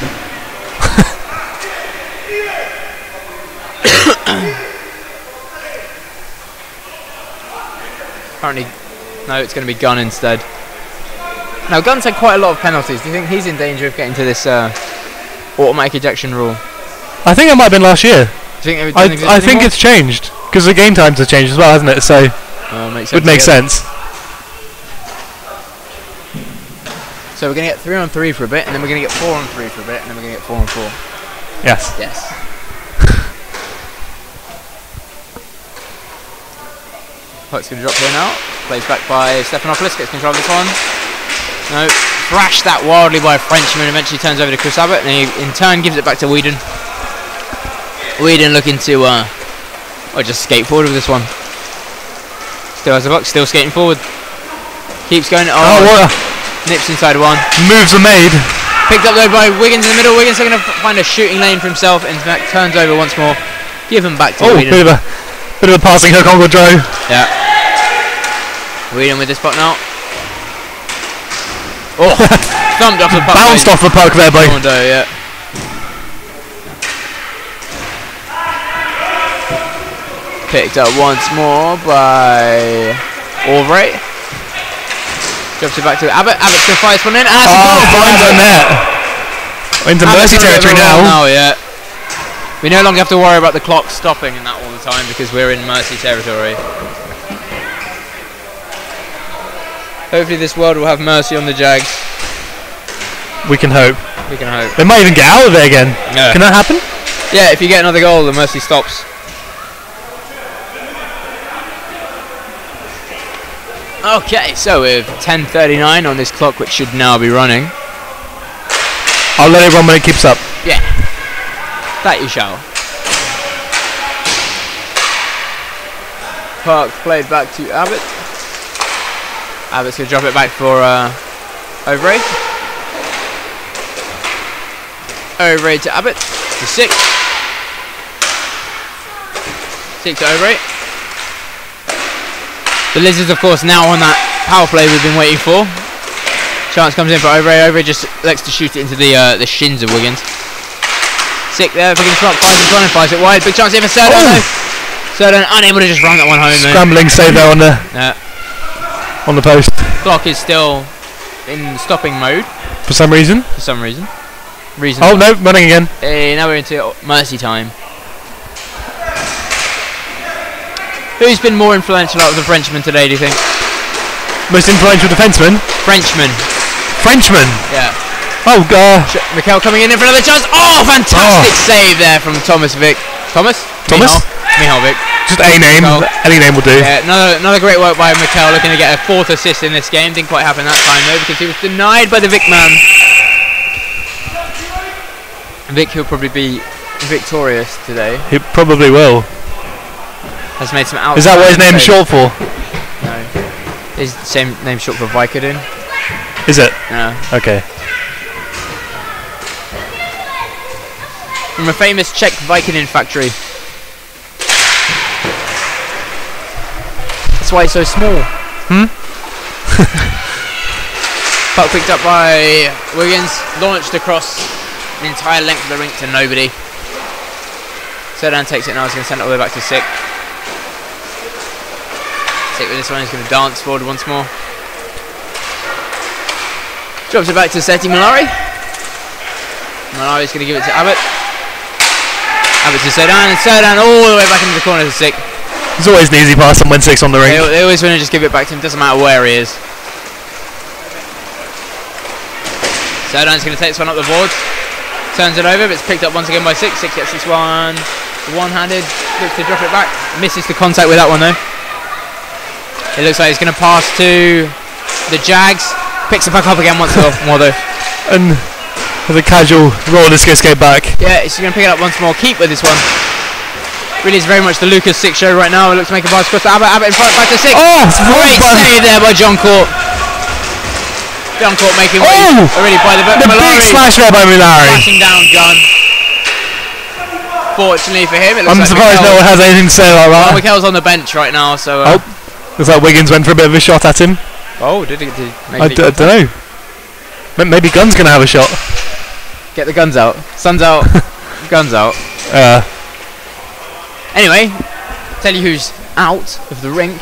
[SPEAKER 1] Apparently, no, it's going to be Gunn instead. Now, Gunn's had quite a lot of penalties. Do you think he's in danger of getting to this automatic ejection rule?
[SPEAKER 2] I think it might have been last year.
[SPEAKER 1] Do you think
[SPEAKER 2] I think it's changed because the game times have changed as well, hasn't it? So
[SPEAKER 1] makes sense,
[SPEAKER 2] would make sense.
[SPEAKER 1] So we're going to get 3-on-3 for a bit, and then we're going to get 4-on-3 for a bit, and then we're going to get 4-on-4.
[SPEAKER 2] Yes.
[SPEAKER 1] Yes. Puck's going to drop here now. Plays back by Stephanopoulos, gets control of this one. No, thrashed that wildly by a Frenchman, eventually turns over to Chris Abbott, and he in turn gives it back to Whedon. Whedon looking to just skate forward with this one. Still has the puck, still skating forward. Keeps going. Oh, what? Nips inside one.
[SPEAKER 2] Moves are made.
[SPEAKER 1] Picked up though by Wiggins in the middle. Wiggins going to find a shooting lane for himself, and turns over once more. Give him back to Whedon.
[SPEAKER 2] Bit of a passing hook on Gaudreau.
[SPEAKER 1] Yeah. Whedon with this puck now. Oh, thumped off the puck.
[SPEAKER 2] Bounced off the puck there, boy.
[SPEAKER 1] Yeah. Picked up once more by Albright. Drops it back to Abbott. Abbott's going to fire this one in. And that's a goal.
[SPEAKER 2] Finds a net. Into Mercy territory now.
[SPEAKER 1] Yeah. We no longer have to worry about the clock stopping and that all the time because we're in Mercy territory. Hopefully this world will have mercy on the Jags.
[SPEAKER 2] We can hope.
[SPEAKER 1] We can hope.
[SPEAKER 2] They might even get out of it again. Yeah. Can that happen?
[SPEAKER 1] Yeah, if you get another goal, the mercy stops. Okay, so with 10:39 on this clock, which should now be running.
[SPEAKER 2] I'll let it run when it keeps up.
[SPEAKER 1] Yeah, that you shall. puck played back to Abbott. Abbott's going to drop it back for Overy. Overy to Abbott. To Sick. Sick to Overy. The Lizards, of course, now on that power play we've been waiting for. Chance comes in for Overy. Overy just likes to shoot it into the shins of Wiggins. Sick there. Wiggins front, fires in front and fires it wide. Big chance here for Southampton. Oh. Southampton unable to just run that one home.
[SPEAKER 2] Scrambling save there on the post.
[SPEAKER 1] Clock is still in stopping mode.
[SPEAKER 2] For some reason.
[SPEAKER 1] For some reason.
[SPEAKER 2] Oh no, running again.
[SPEAKER 1] Now we're into mercy time. Who's been more influential out of the Frenchman today, do you think?
[SPEAKER 2] Most influential defenseman?
[SPEAKER 1] Frenchman.
[SPEAKER 2] Frenchman?
[SPEAKER 1] Yeah.
[SPEAKER 2] Oh,
[SPEAKER 1] Mikel coming in for another chance. Oh, fantastic save there from Thomas Vick. Thomas? Michal Vick.
[SPEAKER 2] Just a name. Any name will do.
[SPEAKER 1] Yeah, another great work by Mikel, looking to get a 4th assist in this game. Didn't quite happen that time, though, because he was denied by the Vick man. Vick, he'll probably be victorious today.
[SPEAKER 2] He probably will.
[SPEAKER 1] Has made some out.
[SPEAKER 2] Is that what his name's short for?
[SPEAKER 1] No. His same name short for Vicodin.
[SPEAKER 2] Is it?
[SPEAKER 1] No.
[SPEAKER 2] Okay.
[SPEAKER 1] From a famous Czech Vicodin factory. That's why it's so small. Puck picked up by Wiggins, launched across the entire length of the rink to nobody. Sedan takes it now, he's going to send it all the way back to Sick. Sick with this one, he's going to dance forward once more. Drops it back to Seti Malari. Malari's going to give it to Abbott. Abbott to Sedan, and Sedan all the way back into the corner to Sick.
[SPEAKER 2] It's always an easy pass when Sick's on the rink.
[SPEAKER 1] They always want to just give it back to him, doesn't matter where he is. Sedan's going to take this one up the board. Turns it over, but it's picked up once again by Sick. Sick gets this one one-handed, looks to drop it back. Misses the contact with that one though. It looks like he's going to pass to the Jags. Picks it back up again once more though.
[SPEAKER 2] And with a casual roller skate back.
[SPEAKER 1] Yeah, he's going to pick it up once more. Keep with this one. Really is very much the Lucas Sick show right now. It looks to make a pass across to Abbott. Abbott in front, back to Sick.
[SPEAKER 2] Oh,
[SPEAKER 1] great save there by John Court. John Court making way already by the
[SPEAKER 2] big slash there by Malari.
[SPEAKER 1] Flashing down gun. Fortunately for him, it looks
[SPEAKER 2] I'm surprised no one has anything to say about that.
[SPEAKER 1] Well, Mikel's on the bench right now, so.
[SPEAKER 2] Looks like Wiggins went for a bit of a shot at him.
[SPEAKER 1] Oh, did he?
[SPEAKER 2] I don't know. Maybe Gunn's gonna have a shot.
[SPEAKER 1] Get the guns out. Sun's out. Guns out. Anyway, tell you who's out of the rink.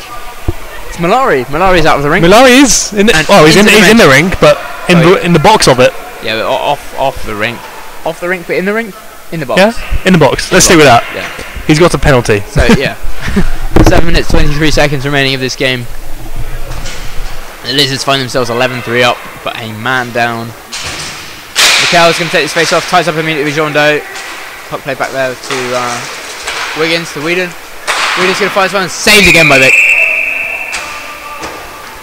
[SPEAKER 1] It's Malari. Malari's out of the rink.
[SPEAKER 2] Malari is in the, he's in the rink, but in the box of it.
[SPEAKER 1] Yeah, but off the rink. Off the rink, but in the rink? In the box.
[SPEAKER 2] Yeah, in the box. Let's stick with that.
[SPEAKER 1] Yeah.
[SPEAKER 2] He's got a penalty.
[SPEAKER 1] So, yeah. 7 minutes, 23 seconds remaining of this game. The Lizards find themselves 11-3 up, but a man down. Mikel's going to take this face off, ties up immediately with Jean Doe. Puck play back there to Wiggins, to Whedon. Whedon's going to fire this one and saves again by Vic.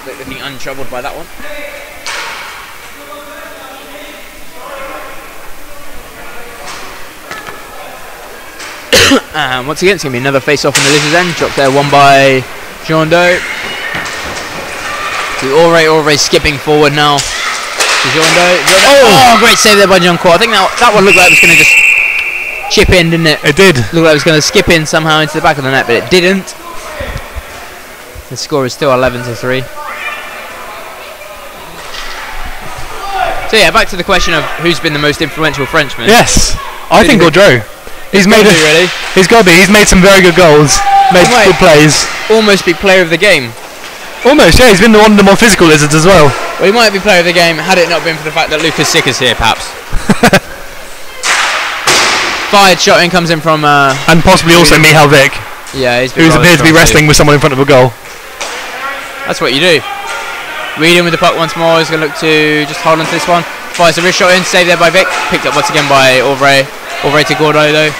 [SPEAKER 1] Vic looking untroubled by that one. And once again, it's going to be another face-off on the Lizards end. Dropped there, one by Jean Doe. To Overy skipping forward now. To Jean Doe. Oh, great save there by John Court. I think that one looked like it was going to just chip in, didn't it?
[SPEAKER 2] It did.
[SPEAKER 1] Looked like it was going to skip in somehow into the back of the net, but it didn't. The score is still 11-3. So yeah, back to the question of who's been the most influential Frenchman.
[SPEAKER 2] Yes, I think Gaudreau. He's made
[SPEAKER 1] really.
[SPEAKER 2] He's got to be. He's made some very good goals. Made good plays.
[SPEAKER 1] Almost be player of the game.
[SPEAKER 2] Almost, yeah. He's been one of the more physical Lizards as well.
[SPEAKER 1] Well, he might be player of the game had it not been for the fact that Lucas Sick is here, perhaps. Fired shot in comes in from
[SPEAKER 2] and possibly also Michal Vick.
[SPEAKER 1] Yeah,
[SPEAKER 2] who appears to be wrestling with someone in front of a goal.
[SPEAKER 1] That's what you do. Reading with the puck once more. He's going to look to just hold on to this one. Fires a wrist shot in, saved there by Vick. Picked up once again by Overy. Overy to Gordo though.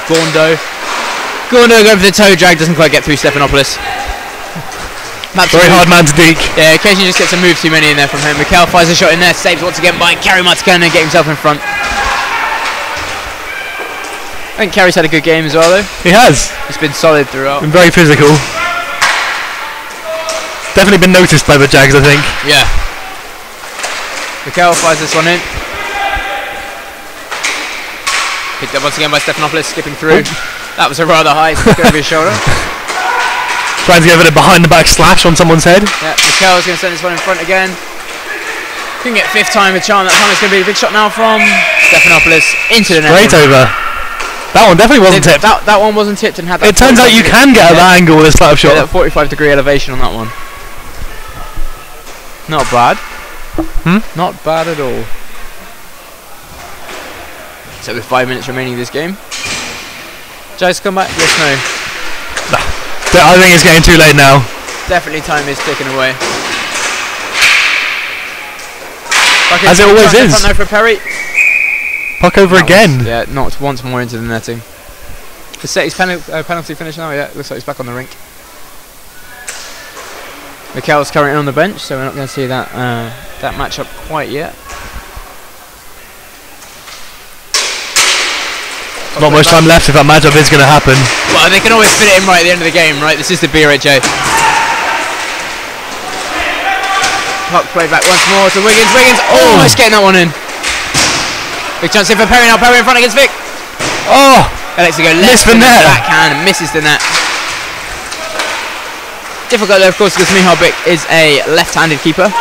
[SPEAKER 1] Gordo going for the toe drag, doesn't quite get through Stephanopoulos.
[SPEAKER 2] Very hard man to deke.
[SPEAKER 1] Yeah, occasionally just gets a move too many in there from him. Mikel fires a shot in there, saves once again by Kari Martikainen, get himself in front. I think Kari's had a good game as well though.
[SPEAKER 2] He has.
[SPEAKER 1] He's been solid throughout.
[SPEAKER 2] Been very physical. Definitely been noticed by the Jags, I think.
[SPEAKER 1] Yeah. Mikel fires this one in. Picked up once again by Stephanopoulos, skipping through. That was a rather high stick over his shoulder.
[SPEAKER 2] Trying to give it a behind the back slash on someone's head.
[SPEAKER 1] Yeah, Mikel's going to send this one in front again. Can get fifth time with charm. That time it's going to be a big shot now from Stephanopoulos into the net.
[SPEAKER 2] Straight over. That one definitely wasn't tipped.
[SPEAKER 1] That one wasn't tipped and had that.
[SPEAKER 2] It turns out you can get at that angle with a slap shot.
[SPEAKER 1] Yeah, that 45-degree elevation on that one. Not bad. Not bad at all. So with 5 minutes remaining in this game. Jags come back? Yes, no.
[SPEAKER 2] I think it's getting too late now.
[SPEAKER 1] Definitely time is ticking away.
[SPEAKER 2] As it always is.
[SPEAKER 1] Front for Perry.
[SPEAKER 2] Puck over again.
[SPEAKER 1] Yeah, knocked once more into the netting. The set his penalty finish now. Yeah, looks like he's back on the rink. Mikel's currently on the bench, so we're not going to see that that matchup quite yet.
[SPEAKER 2] Not much time left if that matchup is going to happen.
[SPEAKER 1] Well, they can always fit it in right at the end of the game, right? This is the BRHA. Puck play back once more to Wiggins. Wiggins almost getting that one in. Big chance here for Perry now. Perry in front against Vic.
[SPEAKER 2] Oh!
[SPEAKER 1] Alex to go left
[SPEAKER 2] the net.
[SPEAKER 1] Backhand and misses the net. Difficult though, of course, because Michal Vic is a left-handed keeper.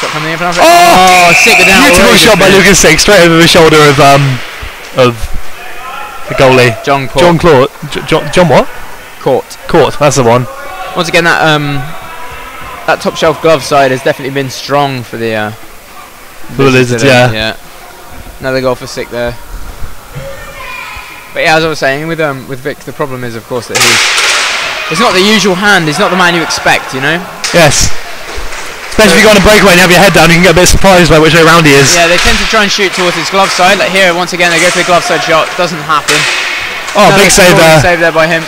[SPEAKER 1] Oh, sick with that.
[SPEAKER 2] Beautiful shot by Lucas Sick, straight over the shoulder of the goalie.
[SPEAKER 1] John Court.
[SPEAKER 2] John Claude. John what?
[SPEAKER 1] Court.
[SPEAKER 2] Court, that's the one.
[SPEAKER 1] Once again, that top shelf glove side has definitely been strong for the
[SPEAKER 2] Lizards,
[SPEAKER 1] yeah. Another goal for Sick there. But yeah, as I was saying, with Vic, the problem is, of course, that it's not the usual hand. He's not the man you expect, you know.
[SPEAKER 2] Yes. Especially if you go on a breakaway and you have your head down, you can get a bit surprised by which way around he is.
[SPEAKER 1] Yeah, they tend to try and shoot towards his glove side. Like here, once again, they go for the glove side shot. Doesn't happen.
[SPEAKER 2] Oh, big save there.
[SPEAKER 1] Save there by him.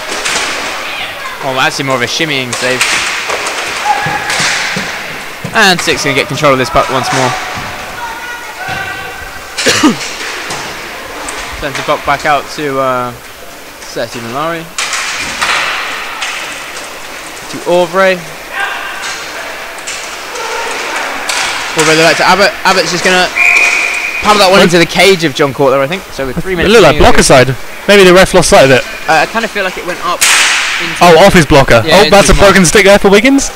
[SPEAKER 1] Oh, actually more of a shimmying save. And Sick's going to get control of this puck once more. Sends the puck back out to Seti Malari. To Aubrey. Aubrey back to Abbott. Abbott's just going to pound that one into the cage of John Court there, I think. So with 3 minutes.
[SPEAKER 2] It looked like blocker side. Maybe the ref lost sight of it.
[SPEAKER 1] I kind of feel like it went up.
[SPEAKER 2] Off his blocker.
[SPEAKER 1] Yeah,
[SPEAKER 2] that's a broken stick there for Wiggins.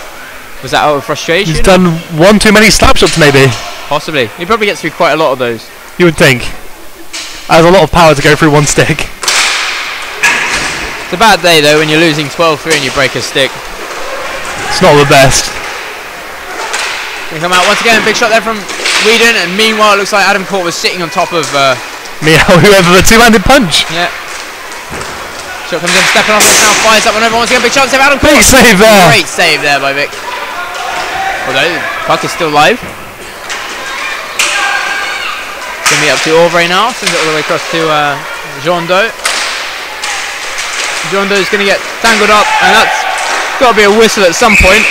[SPEAKER 1] Was that out of frustration?
[SPEAKER 2] He's done one too many slap shots, maybe.
[SPEAKER 1] Possibly. He probably gets through quite a lot of those.
[SPEAKER 2] You would think. Has a lot of power to go through one stick.
[SPEAKER 1] It's a bad day though when you're losing 12-3 and you break a stick.
[SPEAKER 2] It's not the best.
[SPEAKER 1] They come out once again. Big shot there from Whedon, and meanwhile it looks like Adam Court was sitting on top of
[SPEAKER 2] whoever the two-handed punch.
[SPEAKER 1] Yeah. Shot comes in, stepping off now, fires that one over once again. Big chance of Adam Court.
[SPEAKER 2] Big save there.
[SPEAKER 1] Great save there by Vic. Although the puck is still live. It's going to be up to Aubrey now. Sends it all the way across to Jean Doe. Jean Doe's going to get tangled up, and that's got to be a whistle at some point.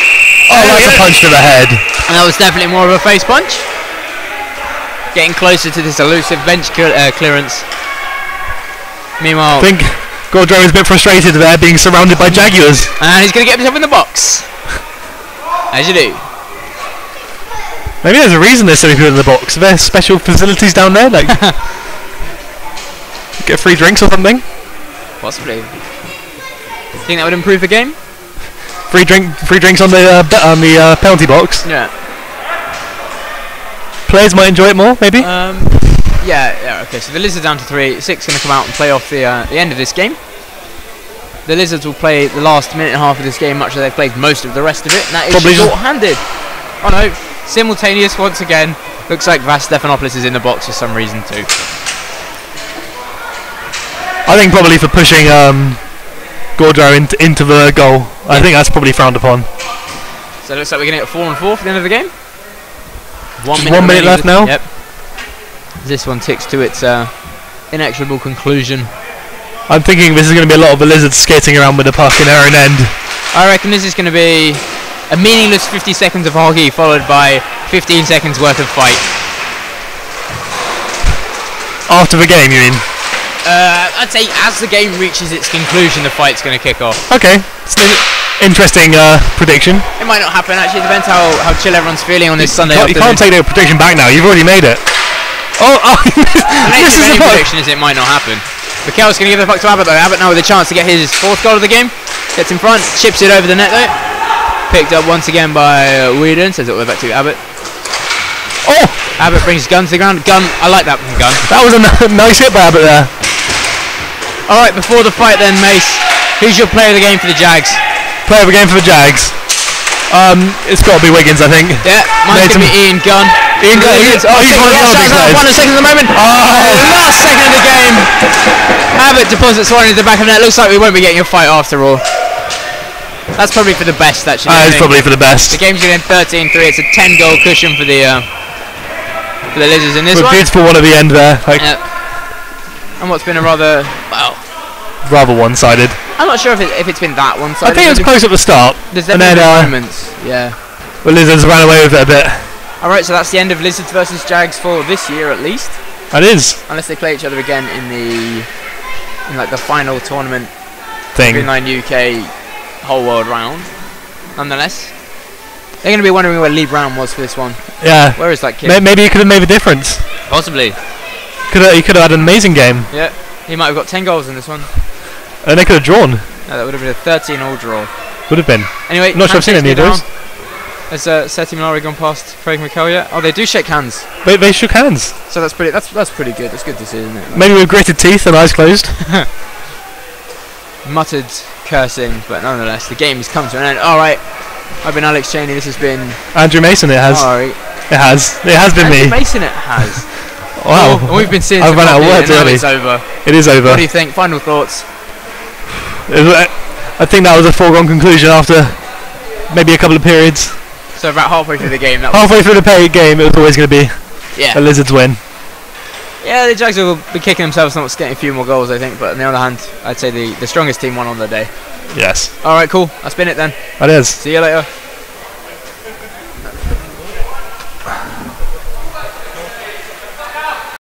[SPEAKER 2] Oh, that's a punch to the head.
[SPEAKER 1] And that was definitely more of a face punch. Getting closer to this elusive bench clearance. Meanwhile,
[SPEAKER 2] I think Gaudreau is a bit frustrated there, being surrounded by Jaguars.
[SPEAKER 1] And he's going to get himself in the box. As you do.
[SPEAKER 2] Maybe there's a reason there's so many people in the box. Are there special facilities down there? Like, get free drinks or something?
[SPEAKER 1] Possibly. Think that would improve the game?
[SPEAKER 2] Free drinks on the penalty box.
[SPEAKER 1] Yeah.
[SPEAKER 2] Players might enjoy it more, maybe.
[SPEAKER 1] Yeah. Okay. So the Lizards down to 3. Sick's going to come out and play off the end of this game. The Lizards will play the last minute and a half of this game, much as they've played most of the rest of it. And that is short-handed. Oh no! Simultaneous once again. Looks like Vas Stephanopoulos is in the box for some reason too.
[SPEAKER 2] I think probably for pushing Gaudreau into the goal. Yeah. I think that's probably frowned upon.
[SPEAKER 1] So it looks like we're going to get 4 and 4 for the end of the game. 1
[SPEAKER 2] minute left now.
[SPEAKER 1] Yep. This one ticks to its inexorable conclusion.
[SPEAKER 2] I'm thinking this is going to be a lot of the Lizards skating around with the puck in their own end.
[SPEAKER 1] I reckon this is going to be a meaningless 50 seconds of hockey followed by 15 seconds worth of fight.
[SPEAKER 2] After the game, you mean?
[SPEAKER 1] I'd say as the game reaches its conclusion, the fight's going to kick off.
[SPEAKER 2] Okay. interesting prediction.
[SPEAKER 1] It might not happen actually. It depends how chill everyone's feeling on this Sunday.
[SPEAKER 2] You can't take the prediction back now. You've already made it. Oh,
[SPEAKER 1] the nature of any prediction is it might not happen. Mikel's going to give the puck to Abbott though. Abbott now with a chance to get his 4th goal of the game. Gets in front, chips it over the net though. Picked up once again by Whedon. Says it all back to Abbott.
[SPEAKER 2] Oh!
[SPEAKER 1] Abbott brings Gunn to the ground. Gunn, I like that from Gunn.
[SPEAKER 2] That was a nice hit by Abbott there.
[SPEAKER 1] Alright, before the fight then, Mace. Who's your player of the game for the Jags?
[SPEAKER 2] Player of the game for the Jags. It's got to be Wiggins, I think.
[SPEAKER 1] Yeah, mine's going to be Ian Gunn.
[SPEAKER 2] Ian Gunn.
[SPEAKER 1] He's one of the players. 1 second at the moment. Last second of the game. Abbott deposits one into the back of the net. Looks like we won't be getting a fight after all. That's probably for the best, actually.
[SPEAKER 2] It's probably for the best.
[SPEAKER 1] The game's going to end 13-3. It's a 10-goal cushion for the Lizards in this one.
[SPEAKER 2] Beautiful one at the end there.
[SPEAKER 1] And what's been a rather
[SPEAKER 2] one-sided.
[SPEAKER 1] I'm not sure if it's been that one-sided.
[SPEAKER 2] I think it was close at the start.
[SPEAKER 1] There's definitely moments. Yeah.
[SPEAKER 2] The Lizards ran away with it a bit.
[SPEAKER 1] Alright, so that's the end of Lizards versus Jags for this year at least.
[SPEAKER 2] That is.
[SPEAKER 1] Unless they play each other again in the final tournament
[SPEAKER 2] thing.
[SPEAKER 1] Inline UK whole world round. Nonetheless, they're going to be wondering where Lee Brown was for this one.
[SPEAKER 2] Yeah.
[SPEAKER 1] Where is that kid?
[SPEAKER 2] Maybe he could have made a difference.
[SPEAKER 1] Possibly.
[SPEAKER 2] He could have had an amazing game.
[SPEAKER 1] Yeah. He might have got 10 goals in this one.
[SPEAKER 2] And they could have drawn.
[SPEAKER 1] No, that would have been a 13-all draw.
[SPEAKER 2] Would have been.
[SPEAKER 1] Anyway,
[SPEAKER 2] not sure I've seen any of those.
[SPEAKER 1] Has Seti Mallory gone past Craig McKell yet? Oh, they do shake hands.
[SPEAKER 2] They shook hands.
[SPEAKER 1] So that's pretty good. That's good to see, isn't it?
[SPEAKER 2] Maybe with gritted teeth and eyes closed.
[SPEAKER 1] Muttered cursing, but nonetheless, the game has come to an end. All right, I've been Alex Cheney. This has been
[SPEAKER 2] Andrew Mason. It has.
[SPEAKER 1] All right.
[SPEAKER 2] It has. It has been
[SPEAKER 1] Andrew
[SPEAKER 2] me.
[SPEAKER 1] Mason. It has.
[SPEAKER 2] Wow.
[SPEAKER 1] And we've been seeing.
[SPEAKER 2] I've run out of words early.
[SPEAKER 1] It's over.
[SPEAKER 2] It is over.
[SPEAKER 1] What do you think? Final thoughts?
[SPEAKER 2] I think that was a foregone conclusion after maybe a couple of periods.
[SPEAKER 1] So about halfway through the game.
[SPEAKER 2] Halfway through the game, it was always going to be a Lizards win.
[SPEAKER 1] Yeah, the Jags will be kicking themselves not getting a few more goals, I think. But on the other hand, I'd say the strongest team won on the day.
[SPEAKER 2] Yes.
[SPEAKER 1] All right, cool. That's been it then.
[SPEAKER 2] That is.
[SPEAKER 1] See you later.